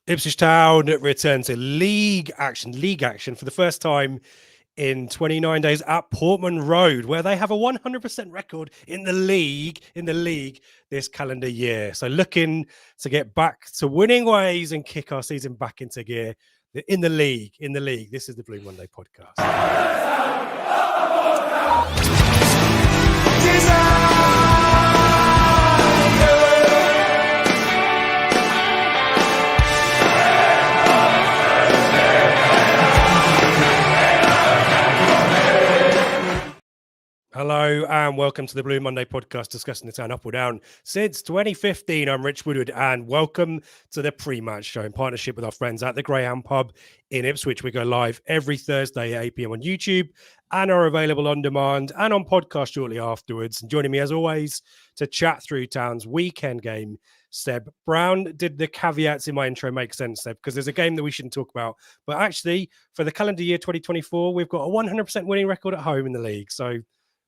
Ipswich Town return to league action for the first time in 29 days at Portman Road, where they have a 100% record in the league this calendar year. So looking to get back to winning ways and kick our season back into gear in the league. This is the Blue Monday podcast. Hello and welcome to the Blue Monday podcast, discussing the town up or down since 2015. I'm Rich Woodward and welcome to the Prematch Show in partnership with our friends at the Greyhound pub in Ipswich. We go live every Thursday at 8 p.m. on YouTube and are available on demand and on podcast shortly afterwards. And joining me as always to chat through town's weekend game, Seb Brown. Did the caveats in my intro make sense, Seb? Because there's a game that we shouldn't talk about. But actually, for the calendar year 2024, we've got a 100% winning record at home in the league. So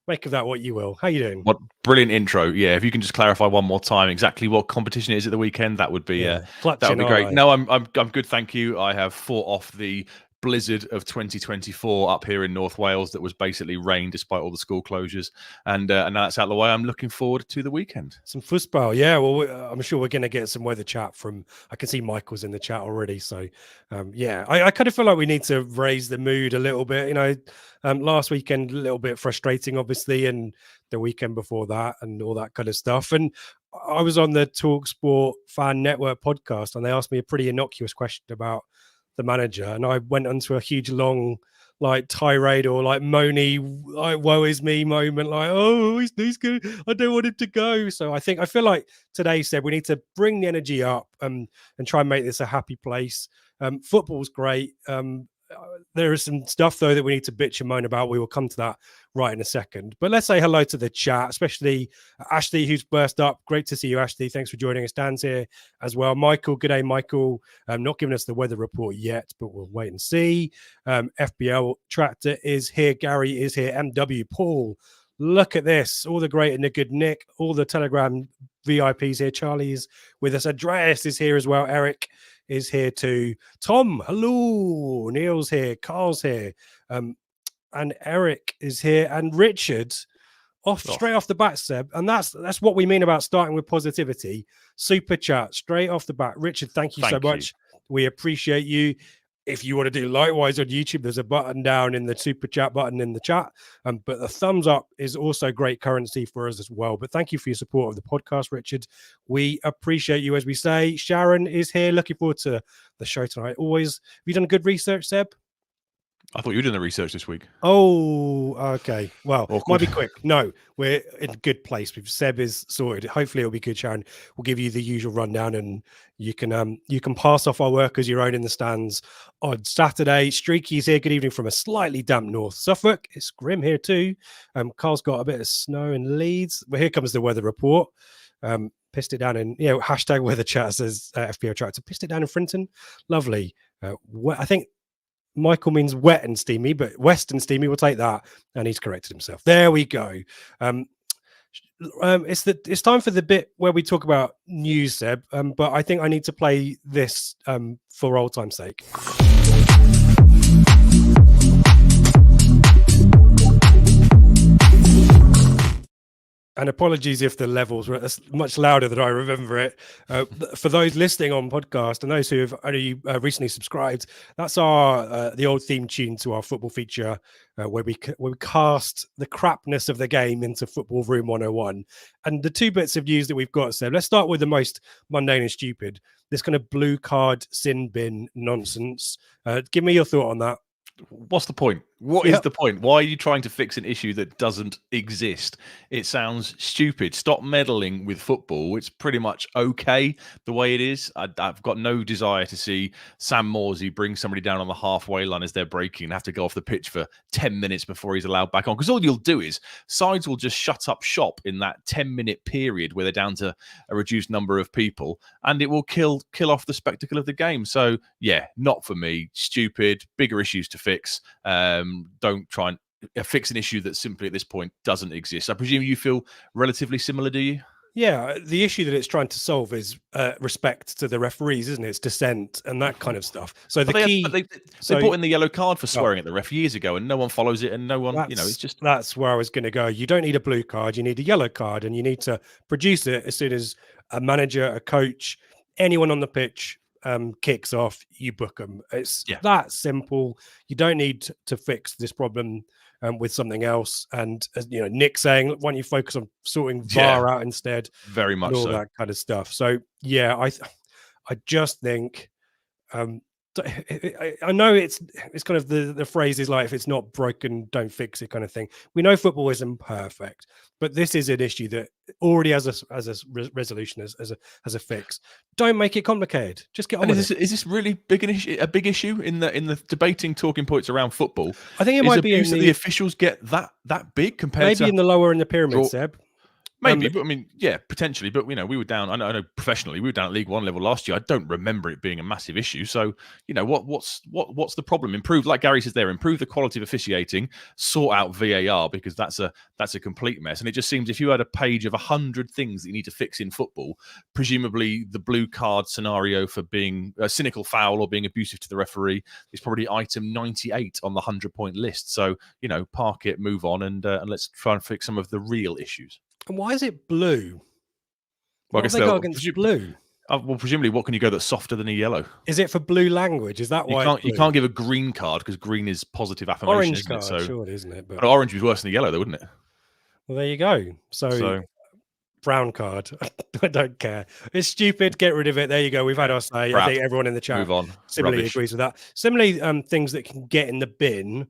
make of that what you will. How you doing? What brilliant intro! Yeah, if you can just clarify one more time exactly what competition it is at the weekend, that would be that would be great. No, I'm good, thank you. I have fought off the blizzard of 2024 up here in North Wales that was basically rain despite all the school closures, and now that's out of the way. I'm looking forward to the weekend. Some football, yeah. Well, I'm sure we're going to get some weather chat from. I can see Michael's in the chat already, so yeah. I kind of feel like we need to raise the mood a little bit. You know, last weekend a little bit frustrating, obviously, and the weekend before that, and all that kind of stuff. And I was on the TalkSport Fan Network podcast, and they asked me a pretty innocuous question about the manager, and I went onto a huge long like tirade or like moany like woe is me moment, like, oh, he's good, I don't want him to go. So I feel like today said we need to bring the energy up and try and make this a happy place. Football's great. There is some stuff though that we need to bitch and moan about. We will come to that right in a second, but let's say hello to the chat, especially Ashley, who's burst up. Great to see you, Ashley. Thanks for joining us. Dan's here as well. Michael, good day, Michael. Not giving us the weather report yet, but we'll wait and see. FBL Tractor is here. Gary is here. MW Paul, look at this. All the great and the good Nick, all the Telegram VIPs here. Charlie is with us. Andreas is here as well. Eric is here too. Tom, hello. Neil's here. Carl's here. And Eric is here. And Richard, straight off the bat, Seb. And that's what we mean about starting with positivity. Super chat, straight off the bat. Richard, thank you so much. We appreciate you. If you want to do likewise on YouTube, there's a button down in the super chat button in the chat. But the thumbs up is also great currency for us as well. But thank you for your support of the podcast, Richard. We appreciate you, as we say. Sharon is here. Looking forward to the show tonight. Always. Have you done good research, Seb? I thought you were doing the research this week. Oh, okay. Well, might be quick. No, we're in a good place. Seb is sorted. Hopefully it'll be good, Sharon. We'll give you the usual rundown and you can pass off our work as your own in the stands on Saturday. Streaky's here. Good evening from a slightly damp North Suffolk. It's grim here too. Carl's got a bit of snow in Leeds. Well, here comes the weather report. Pissed it down in, hashtag weather chat says FPO Tractor. Pissed it down in Frinton. Lovely. I think Michael means wet and steamy, but west and steamy, we'll take that. And he's corrected himself. There we go. It's time for the bit where we talk about news, Seb. But I think I need to play this for old time's sake. And apologies if the levels were much louder than I remember it. For those listening on podcast and those who have only recently subscribed, that's our the old theme tune to our football feature where we cast the crapness of the game into Football Room 101. And the two bits of news that we've got, so let's start with the most mundane and stupid. This kind of blue card sin bin nonsense. Give me your thought on that. What's the point? What is the point? Why are you trying to fix an issue that doesn't exist? It sounds stupid. Stop meddling with football. It's pretty much okay the way it is. I've got no desire to see Sam Morsey bring somebody down on the halfway line as they're breaking and have to go off the pitch for 10 minutes before he's allowed back on. Because all you'll do is sides will just shut up shop in that 10-minute period where they're down to a reduced number of people, and it will kill off the spectacle of the game. So, yeah, not for me. Stupid. Bigger issues to fix. Don't try and fix an issue that simply at this point doesn't exist. I presume you feel relatively similar, do you? Yeah, the issue that it's trying to solve is respect to the referees, isn't it? It's dissent and that kind of stuff. So But the key, they brought in the yellow card for oh, swearing at the ref years ago, and no one follows it, and no one, it's just that's where I was going to go. You don't need a blue card, you need a yellow card, and you need to produce it as soon as a manager, a coach, anyone on the pitch kicks off. You book them. It's that simple. You don't need to fix this problem with something else. And Nick saying, why don't you focus on sorting VAR out instead? Very much and all so. that kind of stuff. So yeah, I just think I know it's kind of the phrase is like, if it's not broken, don't fix it kind of thing. We know football isn't perfect, but this is an issue that already has a resolution, as a fix. Don't make it complicated. Just get on with it. Is this really a big issue in the debating talking points around football? I think it might be the officials get that big compared maybe in the lower in the pyramid, Seb. Maybe, but I mean, yeah, potentially. But we were down. I know professionally, we were down at League One level last year. I don't remember it being a massive issue. So, what's the problem? Improve, like Gary says there, improve the quality of officiating. Sort out VAR, because that's a complete mess. And it just seems if you had a page of 100 things that you need to fix in football, presumably the blue card scenario for being a cynical foul or being abusive to the referee is probably item 98 on the 100-point list. So, park it, move on, and let's try and fix some of the real issues. And why is it blue? Well, I guess they go against blue. Well, presumably, what can you go that's softer than a yellow? Is it for blue language? Is that why you can't give a green card because green is positive affirmation? Orange card, sure, isn't it? But orange was worse than the yellow, though, wouldn't it? Well, there you go. So brown card. I don't care. It's stupid. Get rid of it. There you go. We've had our say. I think everyone in the chat similarly agrees with that. Similarly, things that can get in the bin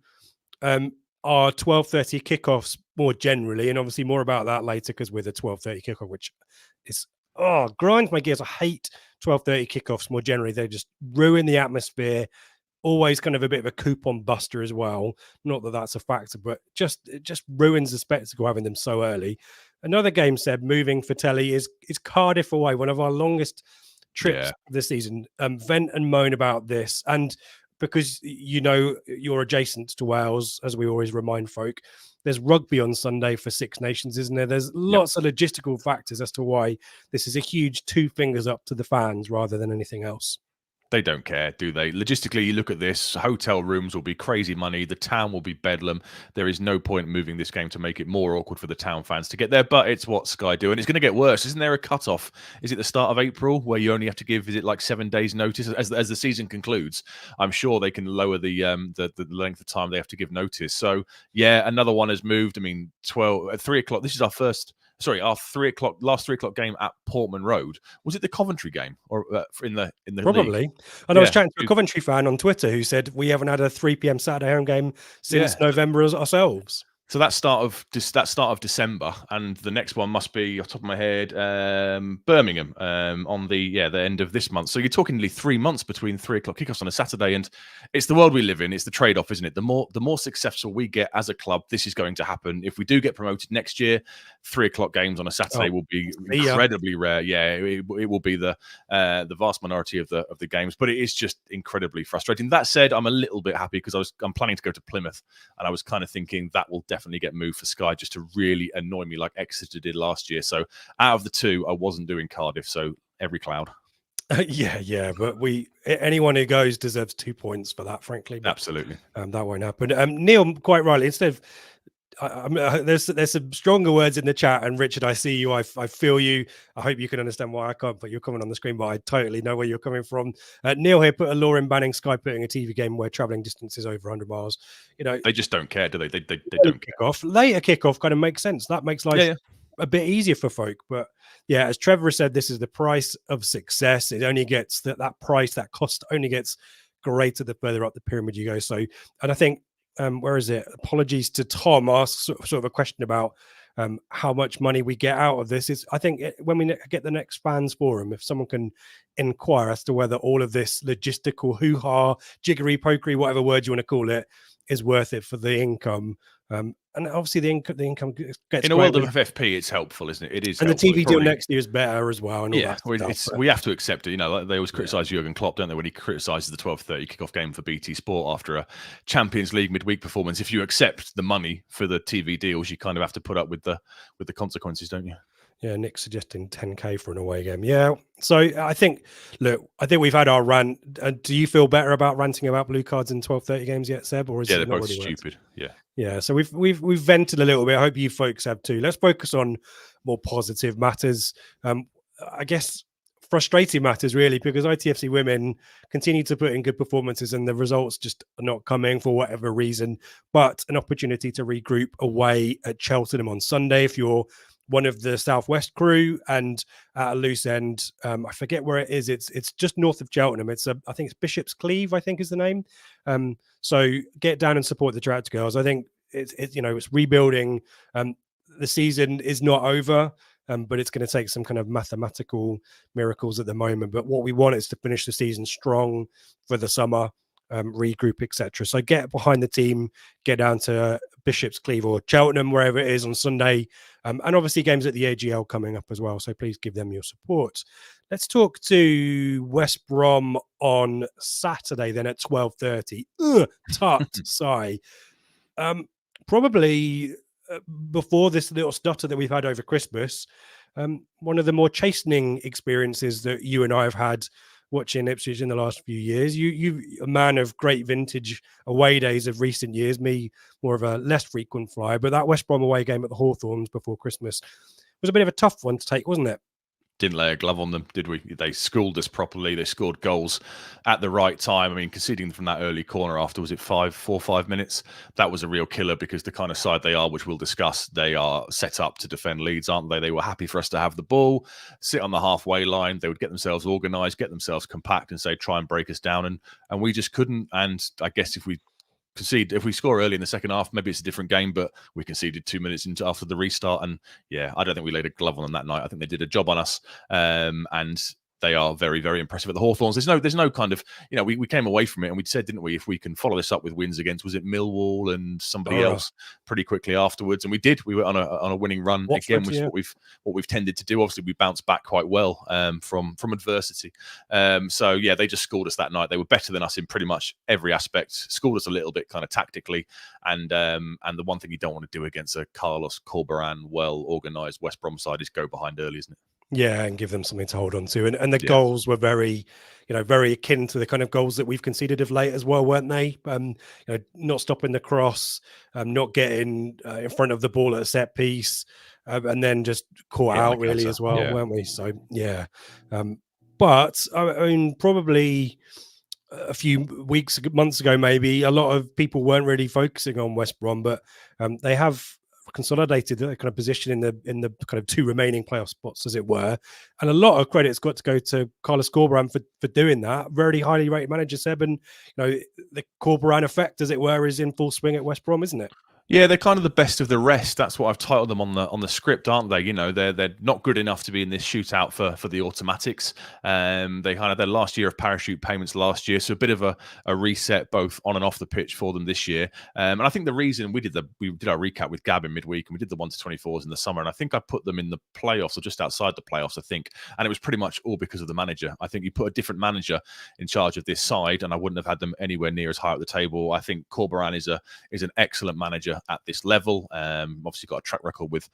are 12:30 kickoffs more generally, and obviously more about that later because we're the 12:30 kickoff, which is grinds my gears. I hate 12:30 kickoffs more generally. They just ruin the atmosphere. Always kind of a bit of a coupon buster as well. Not that that's a factor, but it just ruins the spectacle having them so early. Another game, Seb, moving for telly is Cardiff away, one of our longest trips this season. Vent and moan about this, and because you're adjacent to Wales, as we always remind folk, there's rugby on Sunday for Six Nations, isn't there? There's lots of logistical factors as to why this is a huge two fingers up to the fans rather than anything else. They don't care, do they? Logistically, you look at this, hotel rooms will be crazy money. The town will be bedlam. There is no point moving this game to make it more awkward for the town fans to get there, but it's what Sky do. And it's going to get worse. Isn't there a cutoff? Is it the start of April where you only have to give, is it like 7 days notice? As the season concludes, I'm sure they can lower the length of time they have to give notice. So, yeah, another one has moved. I mean, 3 o'clock. This is our last 3 o'clock game at Portman Road. Was it the Coventry game or in the probably league? And I was chatting to a Coventry fan on Twitter who said we haven't had a 3 p.m. Saturday home game since November ourselves. So that start of December, and the next one must be off the top of my head Birmingham on the end of this month. So you're talking nearly 3 months between 3 o'clock kickoffs on a Saturday, and it's the world we live in. It's the trade-off, isn't it? The more successful we get as a club, this is going to happen. If we do get promoted next year, 3 o'clock games on a Saturday will be incredibly rare. Yeah, it will be the vast minority of the games, but it is just incredibly frustrating. That said, I'm a little bit happy because I'm planning to go to Plymouth, and I was kind of thinking that will definitely get moved for Sky just to really annoy me like Exeter did last year. So out of the two, I wasn't doing Cardiff, so every cloud. But anyone who goes deserves 2 points for that, frankly. But, absolutely. That won't happen. Neil, quite rightly, instead of there's some stronger words in the chat, and Richard, I see you, I feel you. I hope you can understand why I can't put your comment on the screen, but I totally know where you're coming from. Neil here put a law in banning Sky putting a TV game where traveling distance is over 100 miles. They just don't care, do they? They don't kick off. Later kickoff kind of makes sense. That makes life a bit easier for folk. But yeah, as Trevor said, this is the price of success. It only gets that price, that cost only gets greater the further up the pyramid you go. So, and I think where is it? Apologies to Tom asked sort of a question about how much money we get out of this. I think when we get the next fans forum, if someone can inquire as to whether all of this logistical hoo-ha, jiggery pokery, whatever word you want to call it, is worth it for the income. And obviously the income gets in a world of FFP, it's helpful, isn't it? It is, and helpful. The TV deal next year is better as well. And all that stuff, we have to accept it. Like they always criticise Jurgen Klopp, don't they, when he criticises the 12:30 kickoff game for BT Sport after a Champions League midweek performance. If you accept the money for the TV deals, you kind of have to put up with the consequences, don't you? Yeah, Nick suggesting 10k for an away game. Yeah, so I think we've had our rant. Do you feel better about ranting about blue cards in 12:30 games yet, Seb, or is Yeah, it they're not both really worked? stupid. Yeah. Yeah, so we've vented a little bit. I hope you folks have too. Let's focus on more positive matters. I guess frustrating matters really, because ITFC women continue to put in good performances and the results just are not coming for whatever reason. But an opportunity to regroup away at Cheltenham on Sunday if you're one of the Southwest crew, and at a loose end, I forget where it is. It's just north of Cheltenham. I think it's Bishop's Cleeve, I think is the name. So get down and support the Trout girls. I think it's rebuilding. The season is not over, but it's going to take some kind of mathematical miracles at the moment. But what we want is to finish the season strong for the summer, regroup, etc. So get behind the team, get down to Bishop's Cleeve or Cheltenham, wherever it is on Sunday. And obviously games at the AGL coming up as well. So please give them your support. Let's talk to West Brom on Saturday then at 12:30. Tut, sigh. Probably before this little stutter that we've had over Christmas, one of the more chastening experiences that you and I have had watching Ipswich in the last few years. You a man of great vintage away days of recent years, me more of a less frequent flyer, but that West Brom away game at the Hawthorns before Christmas was a bit of a tough one to take, wasn't it? Didn't lay a glove on them, did we? They schooled us properly. They scored goals at the right time. I mean, conceding from that early corner after, was it 4 or 5 minutes? That was a real killer, because the kind of side they are, which we'll discuss, they are set up to defend leads, aren't they? They were happy for us to have the ball, sit on the halfway line. They would get themselves organised, get themselves compact and say, try and break us down. And we just couldn't. And I guess if we score early in the second half, maybe it's a different game, but we conceded 2 minutes into after the restart. And yeah, I don't think we laid a glove on them that night. I think they did a job on us. And they are very, very impressive at the Hawthorns. There's no kind of, we came away from it and we said, didn't we, if we can follow this up with wins against, was it Millwall and somebody else pretty quickly afterwards? And we did. We were on a winning run Watford, again, which is what we've tended to do. Obviously, we bounced back quite well from adversity. So yeah, they just scored us that night. They were better than us in pretty much every aspect. Scored us a little bit kind of tactically, and the one thing you don't want to do against a Carlos Corberan well organised West Brom side is go behind early, isn't it? Yeah, and give them something to hold on to. And the goals were very, very akin to the kind of goals that we've conceded of late as well, weren't they? Not stopping the cross, not getting in front of the ball at a set piece, and then just caught out really as well, weren't we? So, yeah. But, I mean, probably a few months ago, maybe, a lot of people weren't really focusing on West Brom, but they have consolidated the kind of position in the kind of two remaining playoff spots, as it were, and a lot of credit's got to go to Carlos Corberan for doing that. Very highly rated manager, Seb, and the Corberan effect, as it were, is in full swing at West Brom, isn't it? Yeah, they're kind of the best of the rest. That's what I've titled them on the script, aren't they? They're not good enough to be in this shootout for the automatics. They kind of their last year of parachute payments last year, so a bit of a reset both on and off the pitch for them this year. And I think the reason we did our recap with Gab in midweek, and we did the 1-24s in the summer, and I think I put them in the playoffs or just outside the playoffs, I think, and it was pretty much all because of the manager. I think you put a different manager in charge of this side, and I wouldn't have had them anywhere near as high up the table. I think Corberan is an excellent manager at this level. Obviously got a track record with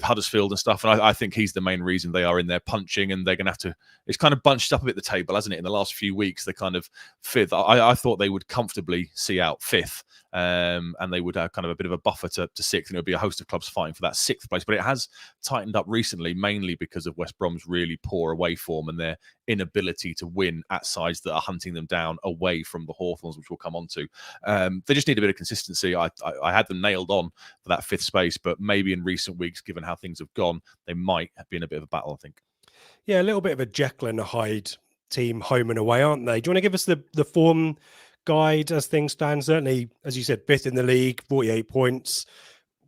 Huddersfield and stuff, and I think he's the main reason they are in there punching, and they're going to have to. It's kind of bunched up a bit the table, hasn't it? In the last few weeks, they're kind of fifth. I thought they would comfortably see out fifth, and they would have kind of a bit of a buffer to sixth, and it would be a host of clubs fighting for that sixth place. But it has tightened up recently, mainly because of West Brom's really poor away form and their inability to win at sides that are hunting them down away from the Hawthorns, which we'll come on to. They just need a bit of consistency. I had them nailed on for that fifth space, but maybe in recent weeks, given how things have gone, they might be in a bit of a battle, I think. Yeah, a little bit of a Jekyll and a Hyde team home and away, aren't they? Do you want to give us the form guide as things stand? Certainly, as you said, fifth in the league, 48 points,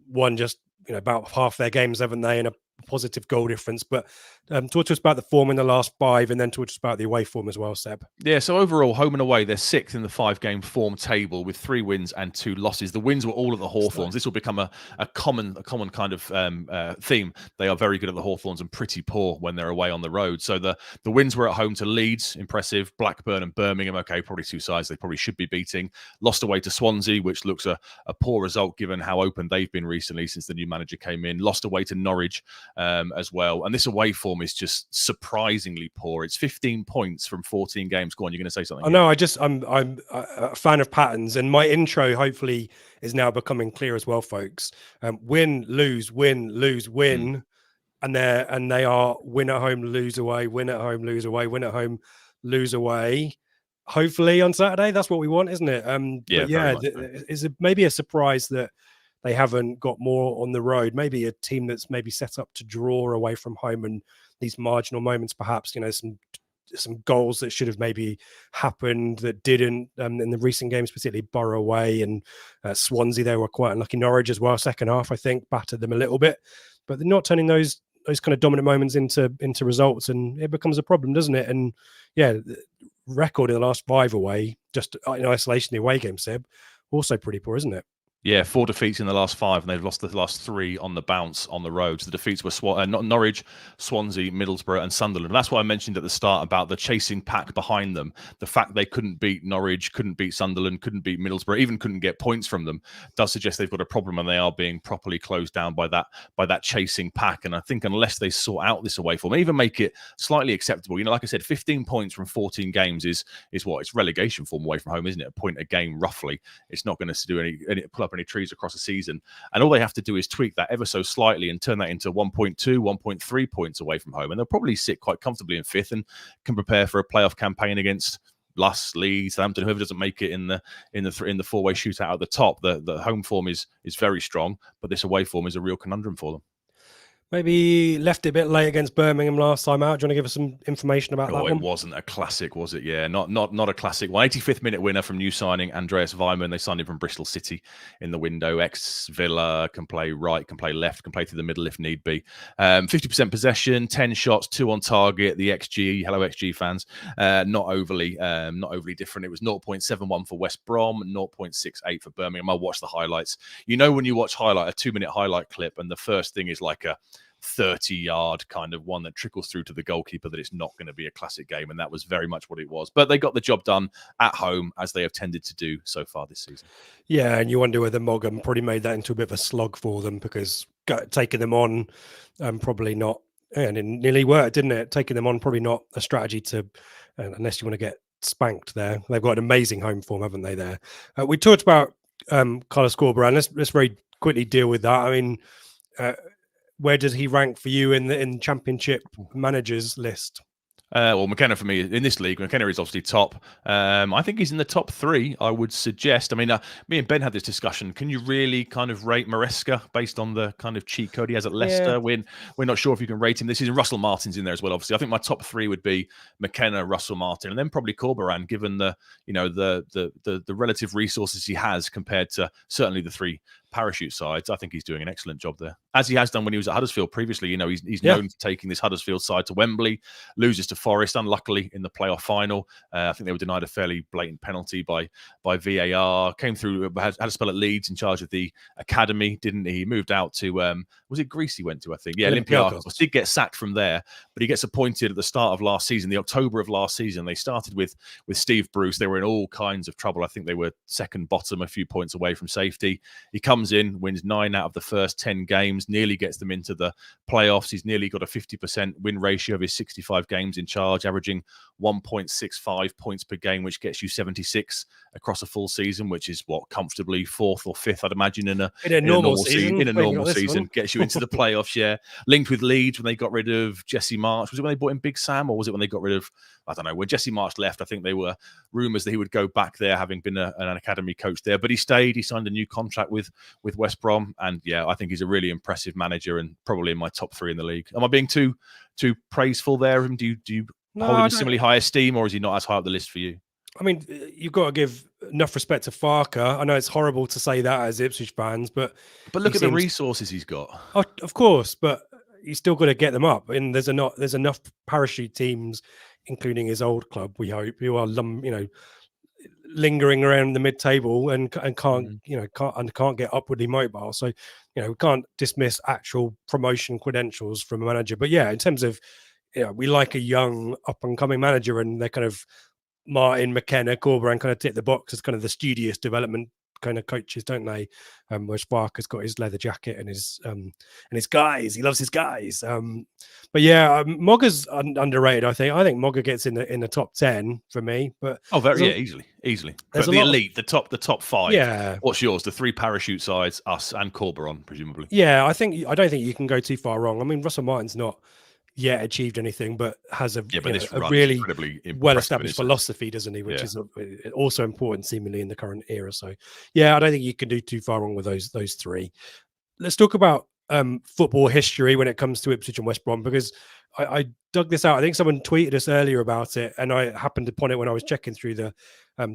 won just about half their games, haven't they, and a positive goal difference. But Talk to us about the form in the last 5, and then talk to us about the away form as well, Seb. Yeah, so overall, home and away, they're 6th in the 5-game form table with 3 wins and 2 losses. The wins were all at the Hawthorns. This will become a common kind of theme. They are very good at the Hawthorns and pretty poor when they're away on the road. So the wins were at home to Leeds, impressive. Blackburn and Birmingham, okay, probably 2 sides they probably should be beating. Lost away to Swansea, which looks a poor result given how open they've been recently since the new manager came in. Lost away to Norwich as well. And this away form is just surprisingly poor. It's 15 points from 14 games. Go on, you're going to say something. I know. I'm a fan of patterns, and my intro hopefully is now becoming clear as well, folks. Win, lose, win, lose, win, and they are win at home, lose away, win at home, lose away, win at home, lose away. Hopefully on Saturday, that's what we want, isn't it? Is maybe a surprise that they haven't got more on the road. Maybe a team that's maybe set up to draw away from home, and these marginal moments, perhaps, some goals that should have maybe happened that didn't in the recent games, particularly Borough away and Swansea. They were quite unlucky. Norwich as well, second half, I think, battered them a little bit, but they're not turning those kind of dominant moments into results, and it becomes a problem, doesn't it? And yeah, the record in the last 5 away, just in isolation, the away game, Seb, also pretty poor, isn't it? Yeah, 4 defeats in the last 5, and they've lost the last 3 on the bounce on the road. So the defeats were Norwich, Swansea, Middlesbrough, and Sunderland. And that's what I mentioned at the start about the chasing pack behind them. The fact they couldn't beat Norwich, couldn't beat Sunderland, couldn't beat Middlesbrough, even couldn't get points from them, does suggest they've got a problem, and they are being properly closed down by that chasing pack. And I think unless they sort out this away form, even make it slightly acceptable, like I said, 15 points from 14 games is what? It's relegation form away from home, isn't it? A point a game, roughly. It's not going to do any pull up any trees across a season, and all they have to do is tweak that ever so slightly and turn that into 1.2, 1.3 points away from home, and they'll probably sit quite comfortably in 5th and can prepare for a playoff campaign against Luss, Leeds, Southampton, whoever doesn't make it in the 4-way shootout at the top. The home form is very strong, but this away form is a real conundrum for them. Maybe left it a bit late against Birmingham last time out. Do you want to give us some information about that one? It wasn't a classic, was it? Yeah, not a classic one. 85th minute winner from new signing Andreas Weimann. They signed him from Bristol City in the window. Ex-Villa, can play right, can play left, can play through the middle if need be. 50% possession, 10 shots, 2 on target. The XG, hello XG fans, not overly different. It was 0.71 for West Brom, 0.68 for Birmingham. I watched the highlights. When you watch a 2-minute highlight clip, and the first thing is like a 30-yard kind of one that trickles through to the goalkeeper, that it's not going to be a classic game, and that was very much what it was. But they got the job done at home, as they have tended to do so far this season. Yeah, and you wonder whether Mogham probably made that into a bit of a slog for them, because taking them on probably not, and it nearly worked, didn't it? Taking them on probably not a strategy to, unless you want to get spanked there. They've got an amazing home form, haven't they, there? We talked about Carlos Corberán. Let's very quickly deal with that. I mean, where does he rank for you in the Championship managers list? Well, McKenna for me in this league, McKenna is obviously top. I think he's in the top 3, I would suggest. I mean, me and Ben had this discussion. Can you really kind of rate Maresca based on the kind of cheat code he has at Leicester? Yeah. We're not sure if you can rate him this season. Russell Martin's in there as well, obviously. I think my top 3 would be McKenna, Russell Martin, and then probably Corberán, given the relative resources he has compared to certainly the 3 parachute sides. I think he's doing an excellent job there, as he has done when he was at Huddersfield previously. He's known for taking this Huddersfield side to Wembley, loses to Forest, unluckily in the playoff final. I think they were denied a fairly blatant penalty by VAR. Came through, had a spell at Leeds in charge of the academy, didn't he? He moved out to was it Greece he went to, I think? Yeah, Olympiacos. Did get sacked from there, but he gets appointed at the start of last season, the October of last season. They started with Steve Bruce. They were in all kinds of trouble. I think they were second bottom, a few points away from safety. He comes in, wins 9 out of the first 10 games, nearly gets them into the playoffs. He's nearly got a 50% win ratio of his 65 games in charge, averaging 1.65 points per game, which gets you 76 across a full season, which is comfortably 4th or 5th, I'd imagine, in a normal season. Gets you into the playoffs. Yeah, linked with Leeds when they got rid of Jesse March. Was it when they brought in Big Sam, or was it when they got rid of, I don't know, when Jesse March left? I think they were rumours that he would go back there, having been an academy coach there, but he stayed. He signed a new contract with West Brom, and yeah, I think he's a really impressive manager and probably in my top 3 in the league. Am I being too praiseful there? Do you hold him in similarly high esteem, or is he not as high up the list for you? I mean, you've got to give enough respect to Farker. I know it's horrible to say that as Ipswich fans, but look at the resources he's got. Oh, of course, but he's still got to get them up. And there's enough parachute teams, including his old club, we hope, who are lingering around the mid-table and can't get upwardly mobile. So we can't dismiss actual promotion credentials from a manager. But yeah, in terms of we like a young up and coming manager, and they're kind of Martin, McKenna, Corberan kind of tick the box as kind of the studious development kind of coaches, don't they? Where Sparker's got his leather jacket and his guys. He loves his guys. But yeah, Mogga's underrated. I think Mogga gets in the top 10 for me. But easily. But the elite, the top 5. Yeah. What's yours? The 3 parachute sides, us and Corberan, presumably. Yeah, I don't think you can go too far wrong. I mean, Russell Martin's not yet achieved anything, but has a really well-established philosophy, doesn't he? Which is also important, seemingly, in the current era. So, yeah, I don't think you can do too far wrong with those 3. Let's talk about football history when it comes to Ipswich and West Brom, because I dug this out. I think someone tweeted us earlier about it, and I happened upon it when I was checking through the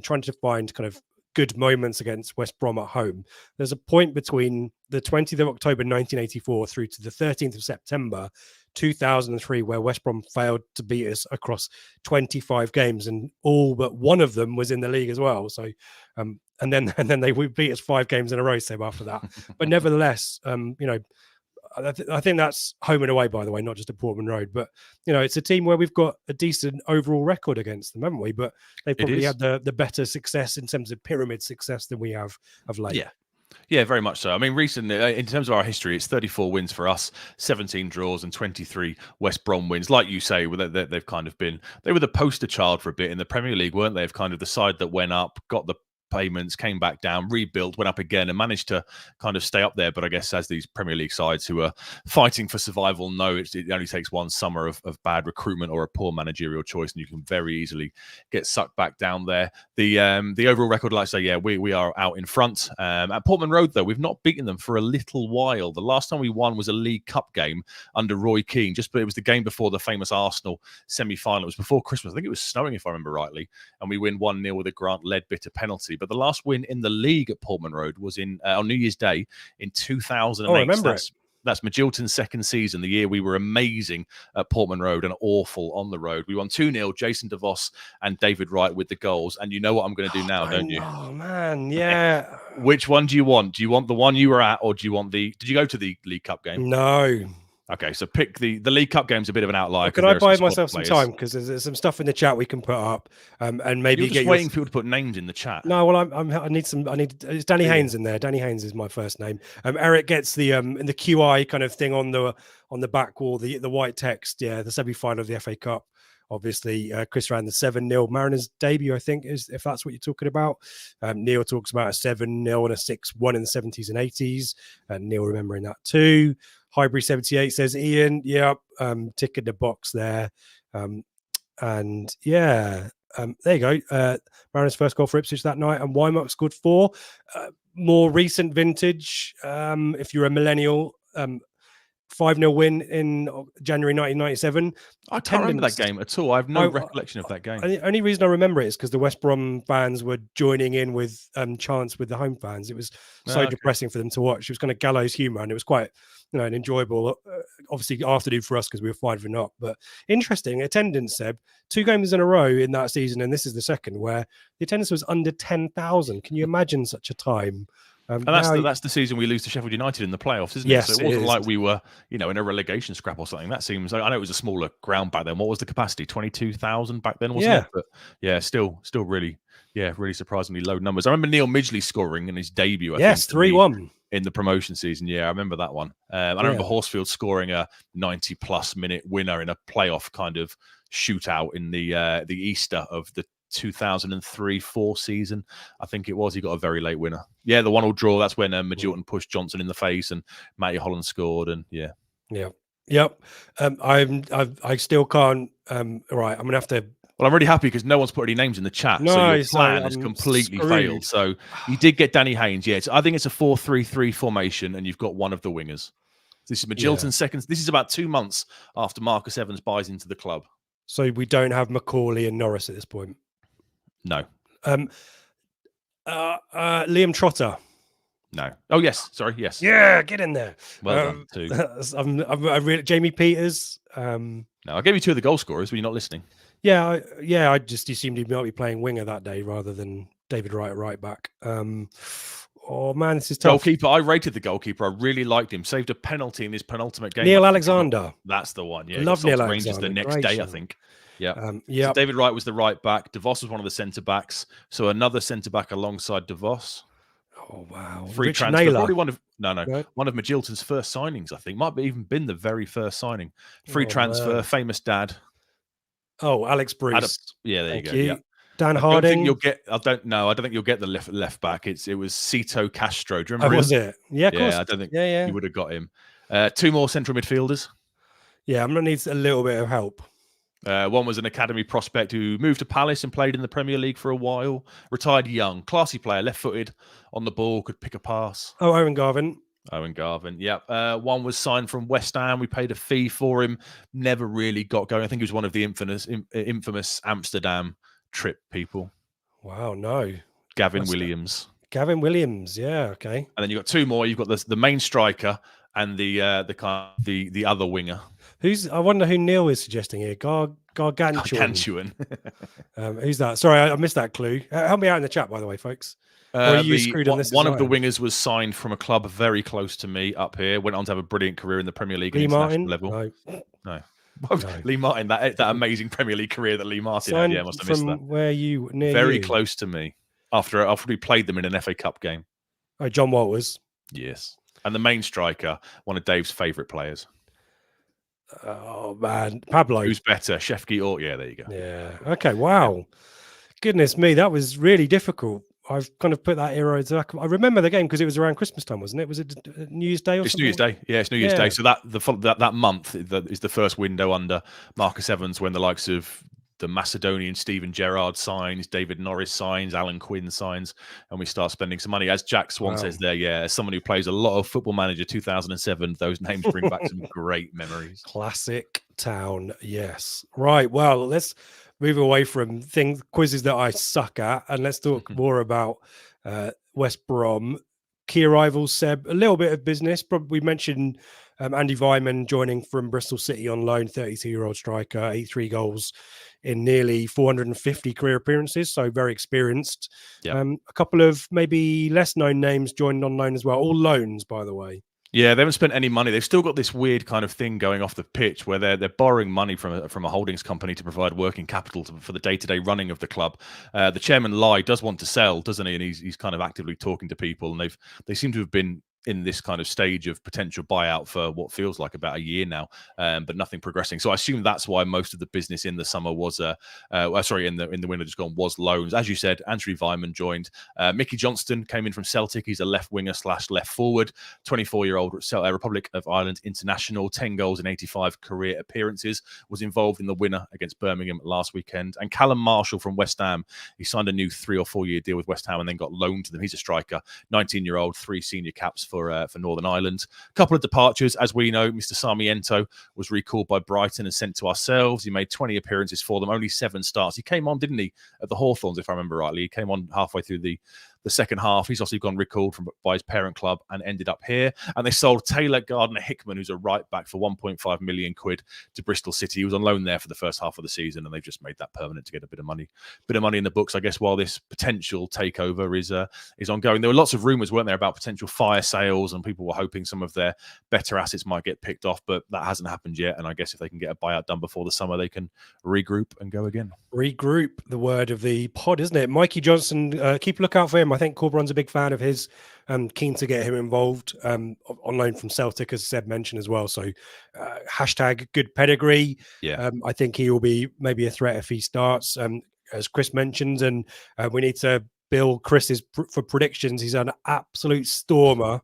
trying to find kind of good moments against West Brom at home. There's a point between the 20th of October 1984 through to the 13th of September 2003 where West Brom failed to beat us across 25 games, and all but one of them was in the league as well. So and then they beat us 5 games in a row after that. But nevertheless, I think that's home and away, by the way, not just at Portman Road. But it's a team where we've got a decent overall record against them, haven't we? But they probably had the better success in terms of pyramid success than we have of late. Yeah, very much so. I mean, recently, in terms of our history, it's 34 wins for us, 17 draws, and 23 West Brom wins. Like you say, they've kind of been, they were the poster child for a bit in the Premier League, weren't they? Of kind of the side that went up, got the payments, came back down, rebuilt, went up again, and managed to kind of stay up there. But I guess as these Premier League sides who are fighting for survival know, it only takes one summer of bad recruitment or a poor managerial choice, and you can very easily get sucked back down there. The overall record, like I say, we are out in front. At Portman Road, though, we've not beaten them for a little while. The last time we won was a League Cup game under Roy Keane, but it was the game before the famous Arsenal semi-final. It was before Christmas. I think it was snowing, if I remember rightly, and we win 1-0 with a Grant Leadbitter penalty. But the last win in the league at Portman Road was on New Year's Day in 2008. Oh, I remember it. That's Magilton's second season, the year we were amazing at Portman Road and awful on the road. We won 2-0, Jason DeVos and David Wright with the goals. And you know what I'm going to do now, don't you? Oh, man, yeah. Which one do you want? Do you want the one you were at, or do you want did you go to the League Cup game? No. Okay, so pick the League Cup game's a bit of an outlier. Can I buy myself some time? Because there's some stuff in the chat we can put up, and maybe you're just waiting for people to put names in the chat. No, well, I need it's Danny Haynes in there. Danny Haynes is my first name. Eric gets the in the QI kind of thing on the back wall, the white text. Yeah, the semi-final of the FA Cup. Obviously, Chris ran the 7-0 Mariners debut, I think, is if that's what you're talking about. Neil talks about a 7-0 and a 6-1 in the 70s and 80s, and Neil remembering that too. Highbury 78 says Ian, tick in the box there. And yeah, there you go. Mariners' first goal for Ipswich that night, and Wymark scored 4. More recent vintage, if you're a millennial, 5-0 win in January 1997. I can't remember that game at all. I have no recollection of that game. The only reason I remember it is because the West Brom fans were joining in with chants with the home fans. It was so depressing for them to watch. It was kind of gallows humour, and it was quite an enjoyable, obviously, afternoon for us because we were 5-0. But interesting attendance, Seb. 2 games in a row in that season, and this is the second where the attendance was under 10,000. Can you imagine such a time? And that's the season we lose to Sheffield United in the playoffs, isn't it? Yes, so it wasn't like we were, in a relegation scrap or something. That seems, I know it was a smaller ground back then. What was the capacity? 22,000 back then, wasn't it? But yeah, still really, really surprisingly low numbers. I remember Neil Midgley scoring in his debut. Yes, 3-1 in the promotion season. Yeah, I remember that one. I remember Horsfield scoring a 90-plus minute winner in a playoff kind of shootout in the Easter of the 2003-4 season, I think it was. He got a very late winner. Yeah, the 1-1 draw. That's when Magilton pushed Johnson in the face and Matty Holland scored. And Yep. I still can't. Right, I'm gonna have to. Well, I'm really happy because no one's put any names in the chat. No, so your plan has completely failed. So you did get Danny Haynes. Yeah, I think it's a 4-3-3 formation, and you've got one of the wingers. This is Magilton's second. This is about 2 months after Marcus Evans buys into the club. So we don't have Macaulay and Norris at this point. No. Liam Trotter. No. Oh, yes. Sorry. Yes. Yeah, get in there. Well done. 2. I'm really Jamie Peters. No, I gave you 2 of the goal scorers. Were you not listening? Yeah, I just assumed he might be playing winger that day rather than David Wright at right back. Oh man, this is tough. Goalkeeper. I rated the goalkeeper. I really liked him. Saved a penalty in his penultimate game. Neil Alexander. That's the one. Yeah, Love Neil Rangers Alexander. the next Great day, show. I think. Yeah. Yeah. So David Wright was the right back. DeVos was one of the centre backs. So another centre back alongside DeVos. Oh wow! Free Rich transfer. Naylor. Probably one of one of Magilton's first signings. I think might be even been the very first signing. Free transfer. Man. Famous dad. Oh, Alex Bruce. Yeah, there Thank you go. Yeah. Dan I Harding. don't think you'll get. I don't know. I don't think you'll get the left back. It was Cito Castro. Do you remember? Was it? Yeah, of course. I don't think. Yeah. You would have got him. 2 more central midfielders. Yeah, I'm gonna need a little bit of help. One was an academy prospect who moved to Palace and played in the Premier League for a while. Retired young, classy player, left-footed, on the ball, could pick a pass. Oh, Owen Garvin. Yep. One was signed from West Ham. We paid a fee for him. Never really got going. I think he was one of the infamous Amsterdam trip people. Wow, no. Gavin Williams. Gavin Williams, yeah, okay. And then you've got 2 more. You've got the main striker and the other winger. I wonder who Neil is suggesting here. Gargantuan. Who's that? Sorry, I missed that clue. Help me out in the chat, by the way, folks. You screwed on this. One of the wingers was signed from a club very close to me up here. Went on to have a brilliant career in the Premier League at international level. No. Lee Martin, that amazing Premier League career that Lee Martin signed had. Yeah, must have missed that. Where you near very you? Close to me. After we played them in an FA Cup game. Oh, John Walters. Yes, and the main striker, one of Dave's favourite players. Oh man, Pablo. Who's better, Shefki or there you go. Yeah. Okay. Wow. Yeah. Goodness me, that was really difficult. I've kind of put that era. I remember the game because it was around Christmas time, wasn't it? Was it New Year's Day or something? It's New Year's Day. Yeah, it's New Year's Day. So that month is the first window under Marcus Evans when the likes of the Macedonian Steven Gerrard signs, David Norris signs, Alan Quinn signs, and we start spending some money. As Jack Swan says there, as someone who plays a lot of Football Manager 2007, those names bring back some great memories. Classic Town, yes. Right, well, let's move away from quizzes that I suck at, and let's talk more about West Brom. Key arrivals, Seb, a little bit of business. We mentioned Andy Vyman joining from Bristol City on loan, 32-year-old striker, 83 goals in nearly 450 career appearances, so very experienced. Yep. A couple of maybe less known names joined on loan as well, all loans, by the way. Yeah, they haven't spent any money. They've still got this weird kind of thing going off the pitch where they're borrowing money from a holdings company to provide working capital for the day-to-day running of the club. The chairman Lai does want to sell, doesn't he? And he's kind of actively talking to people, and they seem to have been in this kind of stage of potential buyout for what feels like about a year now, but nothing progressing. So I assume that's why most of the business in the summer was, in the winter just gone, was loans. As you said, Andrew Vyman joined. Mickey Johnston came in from Celtic. He's a left winger / left forward, 24-year-old Republic of Ireland international, 10 goals in 85 career appearances, was involved in the winner against Birmingham last weekend. And Callum Marshall from West Ham, he signed a new 3 or 4 year deal with West Ham and then got loaned to them. He's a striker, 19-year-old, 3 senior caps for Northern Ireland. A couple of departures, as we know. Mr. Sarmiento was recalled by Brighton and sent to ourselves. He made 20 appearances for them, only 7 starts. He came on, didn't he, at the Hawthorns, if I remember rightly. He came on halfway through the second half. He's obviously gone recalled by his parent club and ended up here. And they sold Taylor Gardner-Hickman, who's a right back, for 1.5 million quid to Bristol City. He was on loan there for the first half of the season, and they've just made that permanent to get a bit of money in the books, I guess, while this potential takeover is ongoing. There were lots of rumours, weren't there, about potential fire sales, and people were hoping some of their better assets might get picked off, but that hasn't happened yet. And I guess if they can get a buyout done before the summer, they can regroup and go again. Regroup, the word of the pod, isn't it? Mikey Johnson, keep a lookout for him. I think Corberon's a big fan of his. Keen to get him involved on loan from Celtic, as Seb mentioned as well. So hashtag good pedigree. Yeah, I think he will be maybe a threat if he starts, as Chris mentioned. And we need to bill Chris's for predictions. He's an absolute stormer.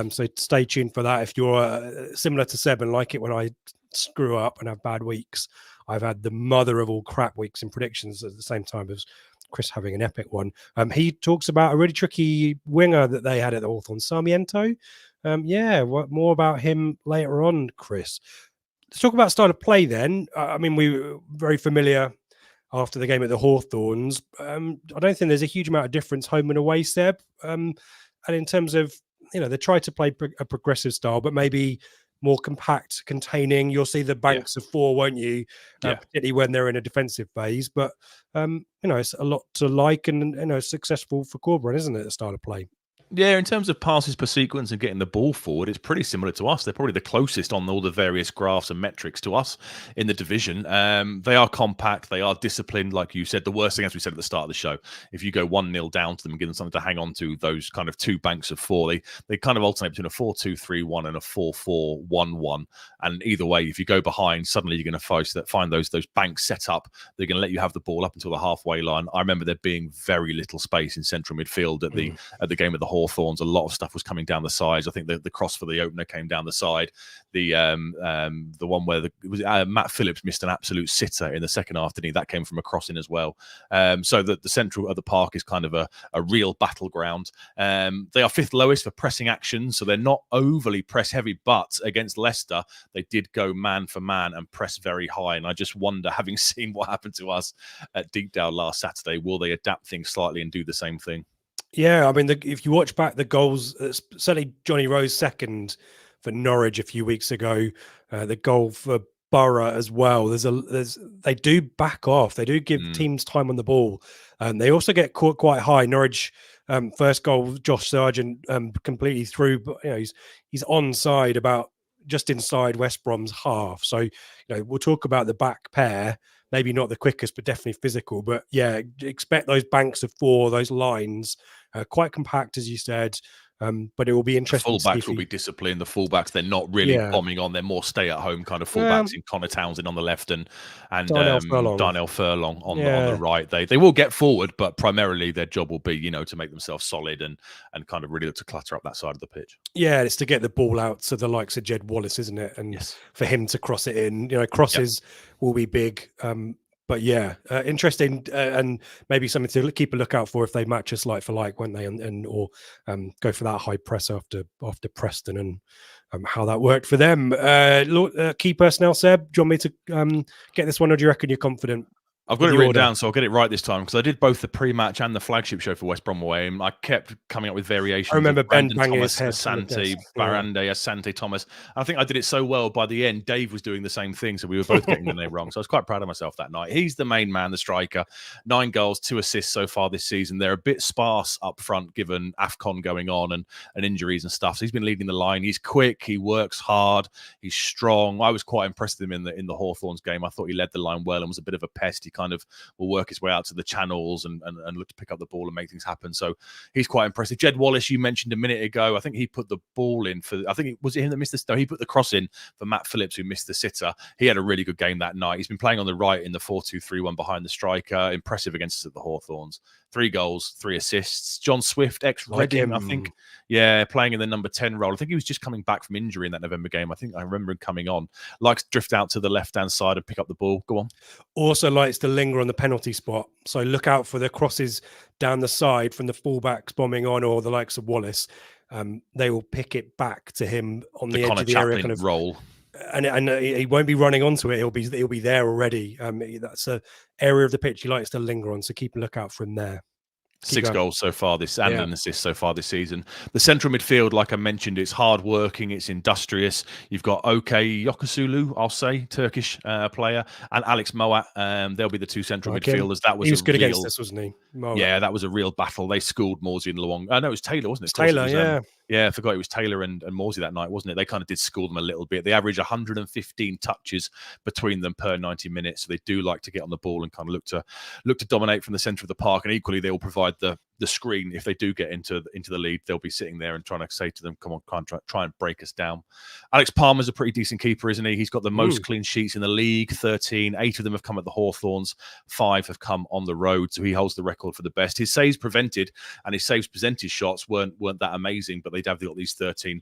So stay tuned for that. If you're similar to Seb and like it when I screw up and have bad weeks, I've had the mother of all crap weeks in predictions at the same time as Chris having an epic one. He talks about a really tricky winger that they had at the Hawthorn, Sarmiento. More about him later on, Chris. Let's talk about style of play then. I mean, we were very familiar after the game at the Hawthorns. I don't think there's a huge amount of difference home and away, Seb. And in terms of they try to play a progressive style, but maybe more compact, containing. You'll see the banks of four, won't you? Particularly when they're in a defensive phase. But it's a lot to like, and successful for Corberán, isn't it? The style of play. Yeah, in terms of passes per sequence and getting the ball forward, it's pretty similar to us. They're probably the closest on all the various graphs and metrics to us in the division. They are compact. They are disciplined, like you said. The worst thing, as we said at the start of the show, if you go 1-0 down to them and give them something to hang on to, those kind of two banks of four, they kind of alternate between a 4-2-3-1 and a 4-4-1-1. And either way, if you go behind, suddenly you're going to find those banks set up. They're going to let you have the ball up until the halfway line. I remember there being very little space in central midfield at the game of the Hawthorns. A lot of stuff was coming down the sides. I think the cross for the opener came down the side. The one where Matt Phillips missed an absolute sitter in the second half, didn't he? That came from a crossing as well. So the central of the park is kind of a real battleground. They are fifth lowest for pressing actions, so they're not overly press heavy, but against Leicester, they did go man for man and press very high. And I just wonder, having seen what happened to us at Deepdale last Saturday, will they adapt things slightly and do the same thing? Yeah, I mean, if you watch back the goals, certainly Johnny Rowe's second for Norwich a few weeks ago, the goal for Borough as well. They do back off. They do give teams time on the ball. They also get caught quite high. Norwich first goal, Josh Sargent completely through, but he's onside about just inside West Brom's half. So we'll talk about the back pair. Maybe not the quickest, but definitely physical. But yeah, expect those banks of four, those lines, quite compact, as you said. But it will be interesting. The fullbacks will be disciplined. The fullbacks, they're not really bombing on. They're more stay-at-home kind of fullbacks in Connor Townsend on the left and Darnell Furlong on the right. They will get forward, but primarily their job will be, to make themselves solid and kind of really look to clutter up that side of the pitch. Yeah, it's to get the ball out to the likes of Jed Wallace, isn't it? And for him to cross it in, crosses will be big. But yeah, interesting, and maybe something to keep a lookout for if they match us like for like, won't they? Or go for that high press after Preston and how that worked for them. Key personnel, Seb. Do you want me to get this one, or do you reckon you're confident? I've got it written down, so I'll get it right this time, because I did both the pre-match and the flagship show for West Brom away, and I kept coming up with variations. I remember Ben banging Thomas, his head. Asante, Barande, Asante, Thomas. I think I did it so well by the end, Dave was doing the same thing, so we were both getting the name wrong. So I was quite proud of myself that night. He's the main man, the striker. 9 goals, 2 assists so far this season. They're a bit sparse up front, given AFCON going on and injuries and stuff. So he's been leading the line. He's quick. He works hard. He's strong. I was quite impressed with him in the Hawthorns game. I thought he led the line well and was a bit of a pest. He kind of will work his way out to the channels and look to pick up the ball and make things happen. So he's quite impressive. Jed Wallace, you mentioned a minute ago, I think he put the ball in for, I think it was him that missed no, he put the cross in for Matt Phillips, who missed the sitter. He had a really good game that night. He's been playing on the right in the 4-2-3-1 behind the striker. Impressive against us at the Hawthorns. 3 goals, 3 assists. John Swift, ex-Reading, I think. Yeah, playing in the number 10 role. I think he was just coming back from injury in that November game. I think I remember him coming on. Likes to drift out to the left-hand side and pick up the ball. Go on. Also likes to linger on the penalty spot. So look out for the crosses down the side from the fullbacks bombing on, or the likes of Wallace. They will pick it back to him on the edge of the area, kind of roll. And he won't be running onto it. He'll be there already. That's an area of the pitch he likes to linger on. So keep a lookout for him there. 6 goals so far and an assist so far this season. The central midfield, like I mentioned, it's hard working, it's industrious. You've got Yokosulu, I'll say, Turkish player, and Alex Moat. They'll be the 2 central midfielders. He was good against us, wasn't he? Moat. Yeah, that was a real battle. They schooled Morsey and Luong. No, it was Taylor, wasn't it? Taylor, yeah. Yeah, I forgot it was Taylor and Morsey that night, wasn't it? They kind of did school them a little bit. They average 115 touches between them per 90 minutes. So they do like to get on the ball and kind of look to dominate from the centre of the park. And equally, they will provide the screen. If they do get into the lead, they'll be sitting there and trying to say to them, come on, try and break us down. Alex Palmer's a pretty decent keeper, isn't he? He's got the most clean sheets in the league, 13. 8 of them have come at the Hawthorns. 5 have come on the road. So he holds the record for the best. His saves prevented and his saves presented shots weren't that amazing, but they've got these 13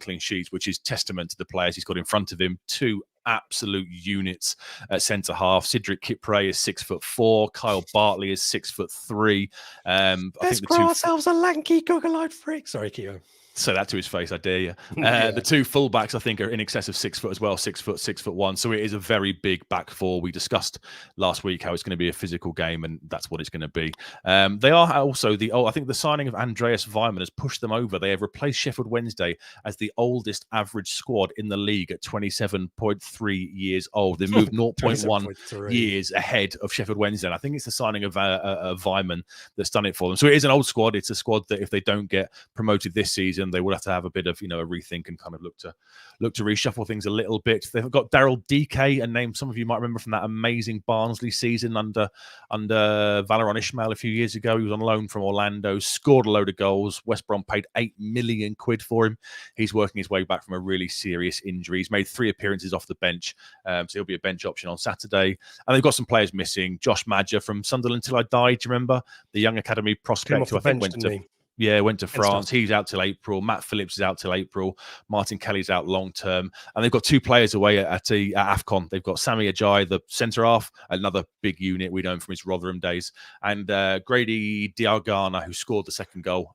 clean sheets, which is testament to the players he's got in front of him. 2 absolute units at centre half. Cedric Kipre is 6'4". Kyle Bartley is 6'3". Let's grow ourselves a lanky goggle-eyed freak. Sorry, Keo. Say that to his face, I dare you. Yeah. The two fullbacks, I think, are in excess of 6 foot as well, 6 foot, 6'1". So it is a very big back four. We discussed last week how it's going to be a physical game, and that's what it's going to be. They are also I think the signing of Andreas Weimann has pushed them over. They have replaced Sheffield Wednesday as the oldest average squad in the league at 27.3 years old. They moved 0.1 years ahead of Sheffield Wednesday. And I think it's the signing of Weimann that's done it for them. So it is an old squad. It's a squad that if they don't get promoted this season, they will have to have a bit of a rethink and kind of look to reshuffle things a little bit. They've got Daryl DK, a name some of you might remember from that amazing Barnsley season under Valérien Ismaël a few years ago. He was on loan from Orlando, scored a load of goals. West Brom paid £8 million for him. He's working his way back from a really serious injury. He's made 3 appearances off the bench, so he'll be a bench option on Saturday. And they've got some players missing. Josh Madger from Sunderland Till I Die. Do you remember the young academy prospect who I think went to France. He's out till April. Matt Phillips is out till April. Martin Kelly's out long term. And they've got 2 players away at AFCON. They've got Sami Ajayi, the centre half, another big unit we know him from his Rotherham days, and Grady Diangana, who scored the second goal.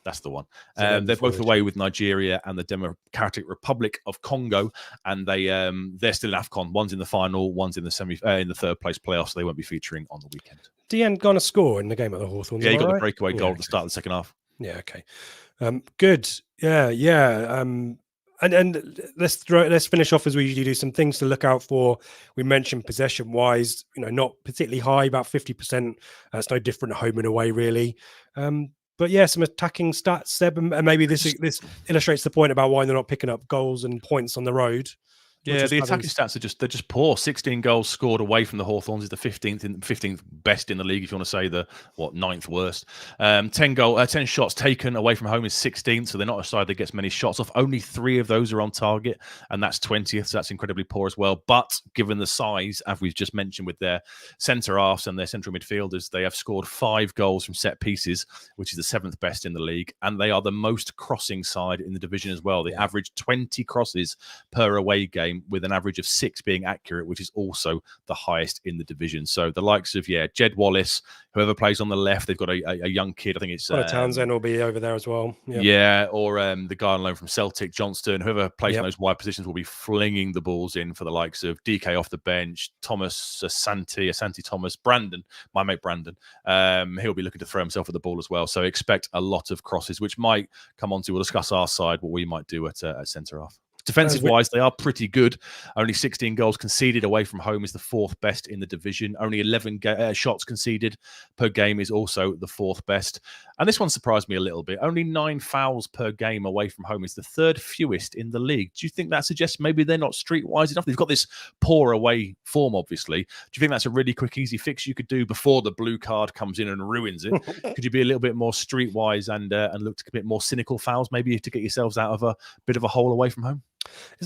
That's the one. They're both away with Nigeria and the Democratic Republic of Congo, and they're still in AFCON. One's in the final, one's in the in the third place playoffs. So they won't be featuring on the weekend. Diangana score in the game at the Hawthorns. Yeah, he got the breakaway goal at the start of the second half. Yeah, okay. Good. Yeah. And let's finish off as we usually do. Some things to look out for. We mentioned possession wise, not particularly high, about 50%. It's no different at home and away, really. But yeah, some attacking stats, Seb, and maybe this illustrates the point about why they're not picking up goals and points on the road. Yeah, the attacking stats are just poor. 16 goals scored away from the Hawthorns is the 15th best in the league, if you want to say the 9th worst. 10 shots taken away from home is 16th, so they're not a side that gets many shots off. Only 3 of those are on target, and that's 20th, so that's incredibly poor as well. But given the size, as we've just mentioned, with their centre halves and their central midfielders, they have scored 5 goals from set pieces, which is the 7th best in the league, and they are the most crossing side in the division as well. They average 20 crosses per away game, with an average of 6 being accurate, which is also the highest in the division. So the likes of Jed Wallace, whoever plays on the left, they've got a young kid. I think it's Townsend will be over there as well. Or the guy on loan from Celtic, Johnston. Whoever plays in those wide positions will be flinging the balls in for the likes of DK off the bench, Thomas Asante Thomas, Brandon, my mate Brandon. He'll be looking to throw himself at the ball as well. So expect a lot of crosses, which might come on to. We'll discuss our side, what we might do at centre half. Defensive-wise, they are pretty good. Only 16 goals conceded away from home is the 4th best in the division. Only 11 shots conceded per game is also the 4th best. And this one surprised me a little bit. Only 9 fouls per game away from home is the 3rd fewest in the league. Do you think that suggests maybe they're not streetwise enough? They've got this poor away form, obviously. Do you think that's a really quick, easy fix you could do before the blue card comes in and ruins it? Could you be a little bit more streetwise and look to a bit more cynical fouls, maybe, to get yourselves out of a bit of a hole away from home?